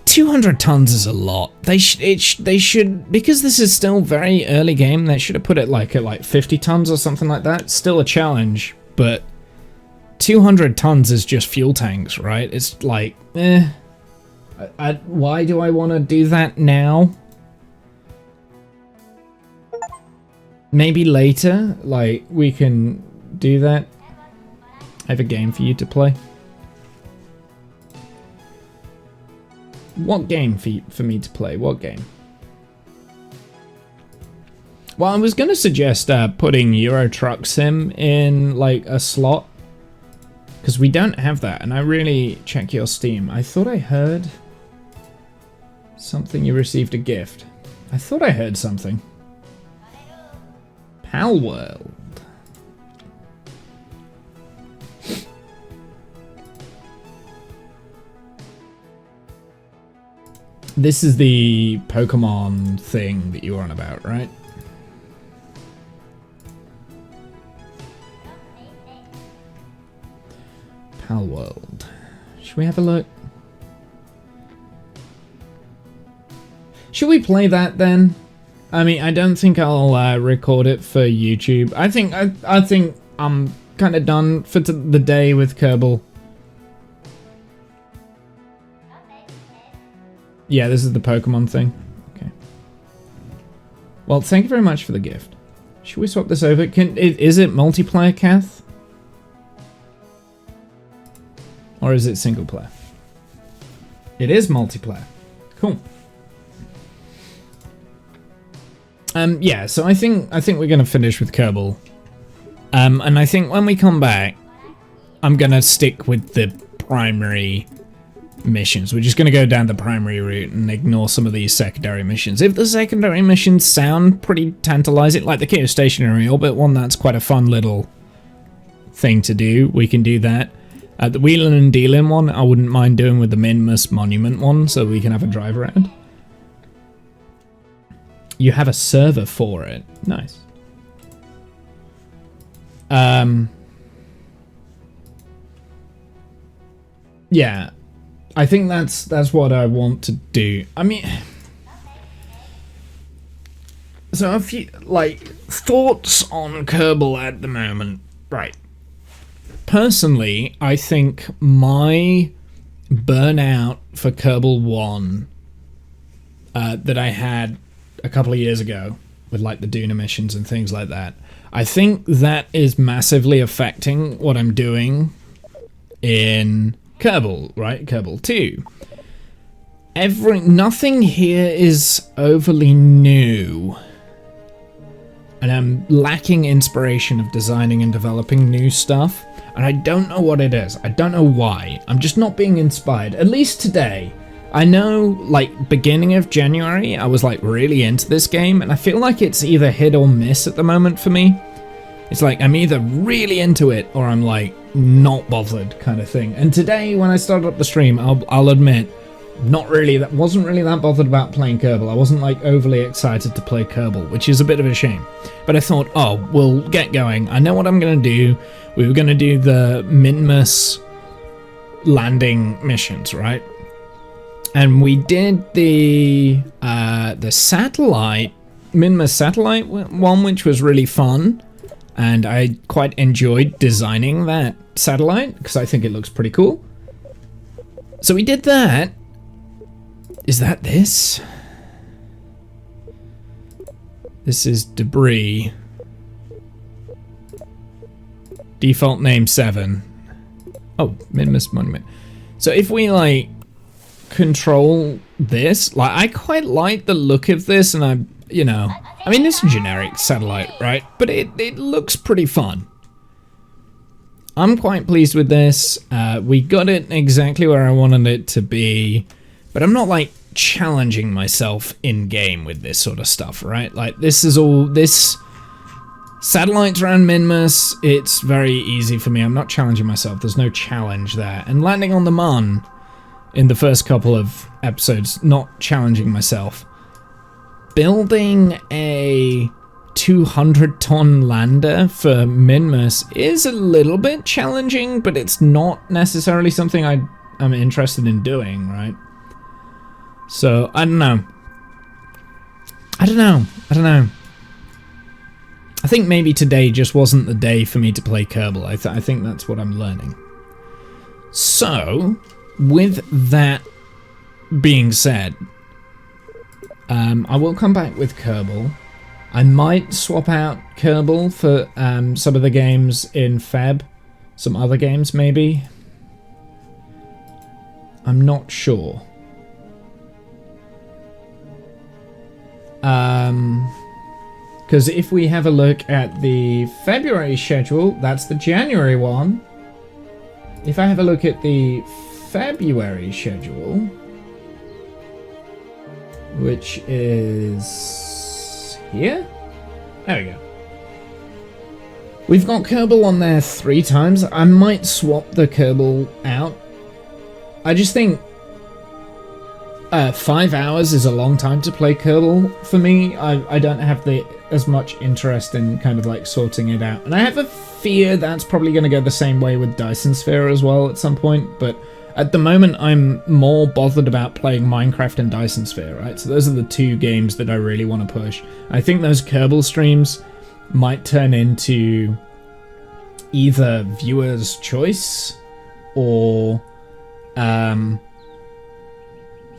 200 tons is a lot. They should, because this is still very early game, they should have put it like at like 50 tons or something like that. It's still a challenge, but 200 tons is just fuel tanks, right? It's like, why do I want to do that now? Maybe later, like, we can do that. I have a game for you to play. What game for me to play? What game? Well, I was going to suggest putting Euro Truck Sim in, like, a slot. Because we don't have that, and I really check your Steam. I thought I heard something. You received a gift. I thought I heard something. Pal World. This is the Pokemon thing that you were on about, right? Pal World. Should we have a look? Should we play that then? I mean, I don't think I'll record it for YouTube. I think I'm kind of done for the day with Kerbal. Yeah, this is the Pokemon thing. Okay. Well, thank you very much for the gift. Should we swap this over? Is it multiplayer, Kath? Or is it single player? It is multiplayer. Cool. Yeah, so I think we're gonna finish with Kerbal. And I think when we come back, I'm gonna stick with the primary missions. We're just going to go down the primary route and ignore some of these secondary missions. If the secondary missions sound pretty tantalizing, like the Geostationary Orbit one, that's quite a fun little thing to do. We can do that. The Wheelin' and Dealin' one, I wouldn't mind doing with the Minmus Monument one, so we can have a drive around. You have a server for it. Nice. Yeah. I think that's what I want to do. I mean, so a few, like, thoughts on Kerbal at the moment. Right. Personally, I think my burnout for Kerbal 1 that I had a couple of years ago with, like, the Duna missions and things like that, I think that is massively affecting what I'm doing in Kerbal, right? Kerbal 2. Nothing here is overly new. And I'm lacking inspiration of designing and developing new stuff. And I don't know what it is. I don't know why. I'm just not being inspired. At least today. I know, like, beginning of January, I was, like, really into this game. And I feel like it's either hit or miss at the moment for me. It's like I'm either really into it or I'm like not bothered kind of thing. And today when I started up the stream, I'll admit, wasn't really that bothered about playing Kerbal. I wasn't like overly excited to play Kerbal, which is a bit of a shame. But I thought, oh, we'll get going. I know what I'm going to do. We were going to do the Minmus landing missions, right? And we did the satellite, Minmus satellite one, which was really fun. And I quite enjoyed designing that satellite because I think it looks pretty cool. So we did that. Is that this? This is debris. Default name 7. Oh, Minmus Monument. So if we like control this, like I quite like the look of this, and I mean it's a generic satellite, right? But it looks pretty fun. I'm quite pleased with this. We got it exactly where I wanted it to be, but I'm not like challenging myself in game with this sort of stuff, right? Like this satellites around Minmus, it's very easy for me. I'm not challenging myself. There's no challenge there. And landing on the Mun in the first couple of episodes, not challenging myself. Building a 200-ton lander for Minmus is a little bit challenging, but it's not necessarily something I'm interested in doing, right? So, I don't know. I think maybe today just wasn't the day for me to play Kerbal. I think that's what I'm learning. So, with that being said, I will come back with Kerbal. I might swap out Kerbal for some of the games in Feb. Some other games, maybe. I'm not sure. Because if we have a look at the February schedule, that's the January one. If I have a look at the February schedule, which is here. There we go. We've got Kerbal on there 3 times. I might swap the Kerbal out. I just think 5 hours is a long time to play Kerbal for me. I don't have as much interest in kind of like sorting it out. And I have a fear that's probably going to go the same way with Dyson Sphere as well at some point, but at the moment I'm more bothered about playing Minecraft and Dyson Sphere, right? So those are the 2 games that I really want to push. I think those Kerbal streams might turn into either viewer's choice or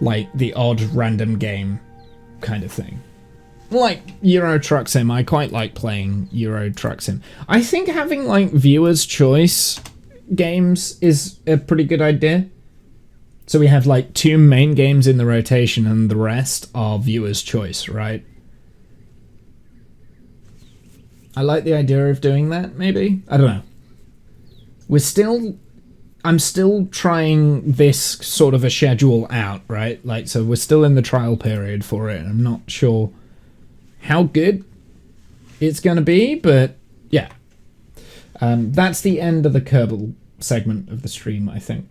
like the odd random game kind of thing. Like Euro Truck Sim, I quite like playing Euro Truck Sim. I think having like viewer's choice games is a pretty good idea. So we have like 2 main games in the rotation and the rest are viewer's choice, right? I like the idea of doing that, maybe? I don't know. I'm still trying this sort of a schedule out, right? Like, so we're still in the trial period for it. I'm not sure how good it's going to be, but yeah. That's the end of the Kerbal segment of the stream, I think.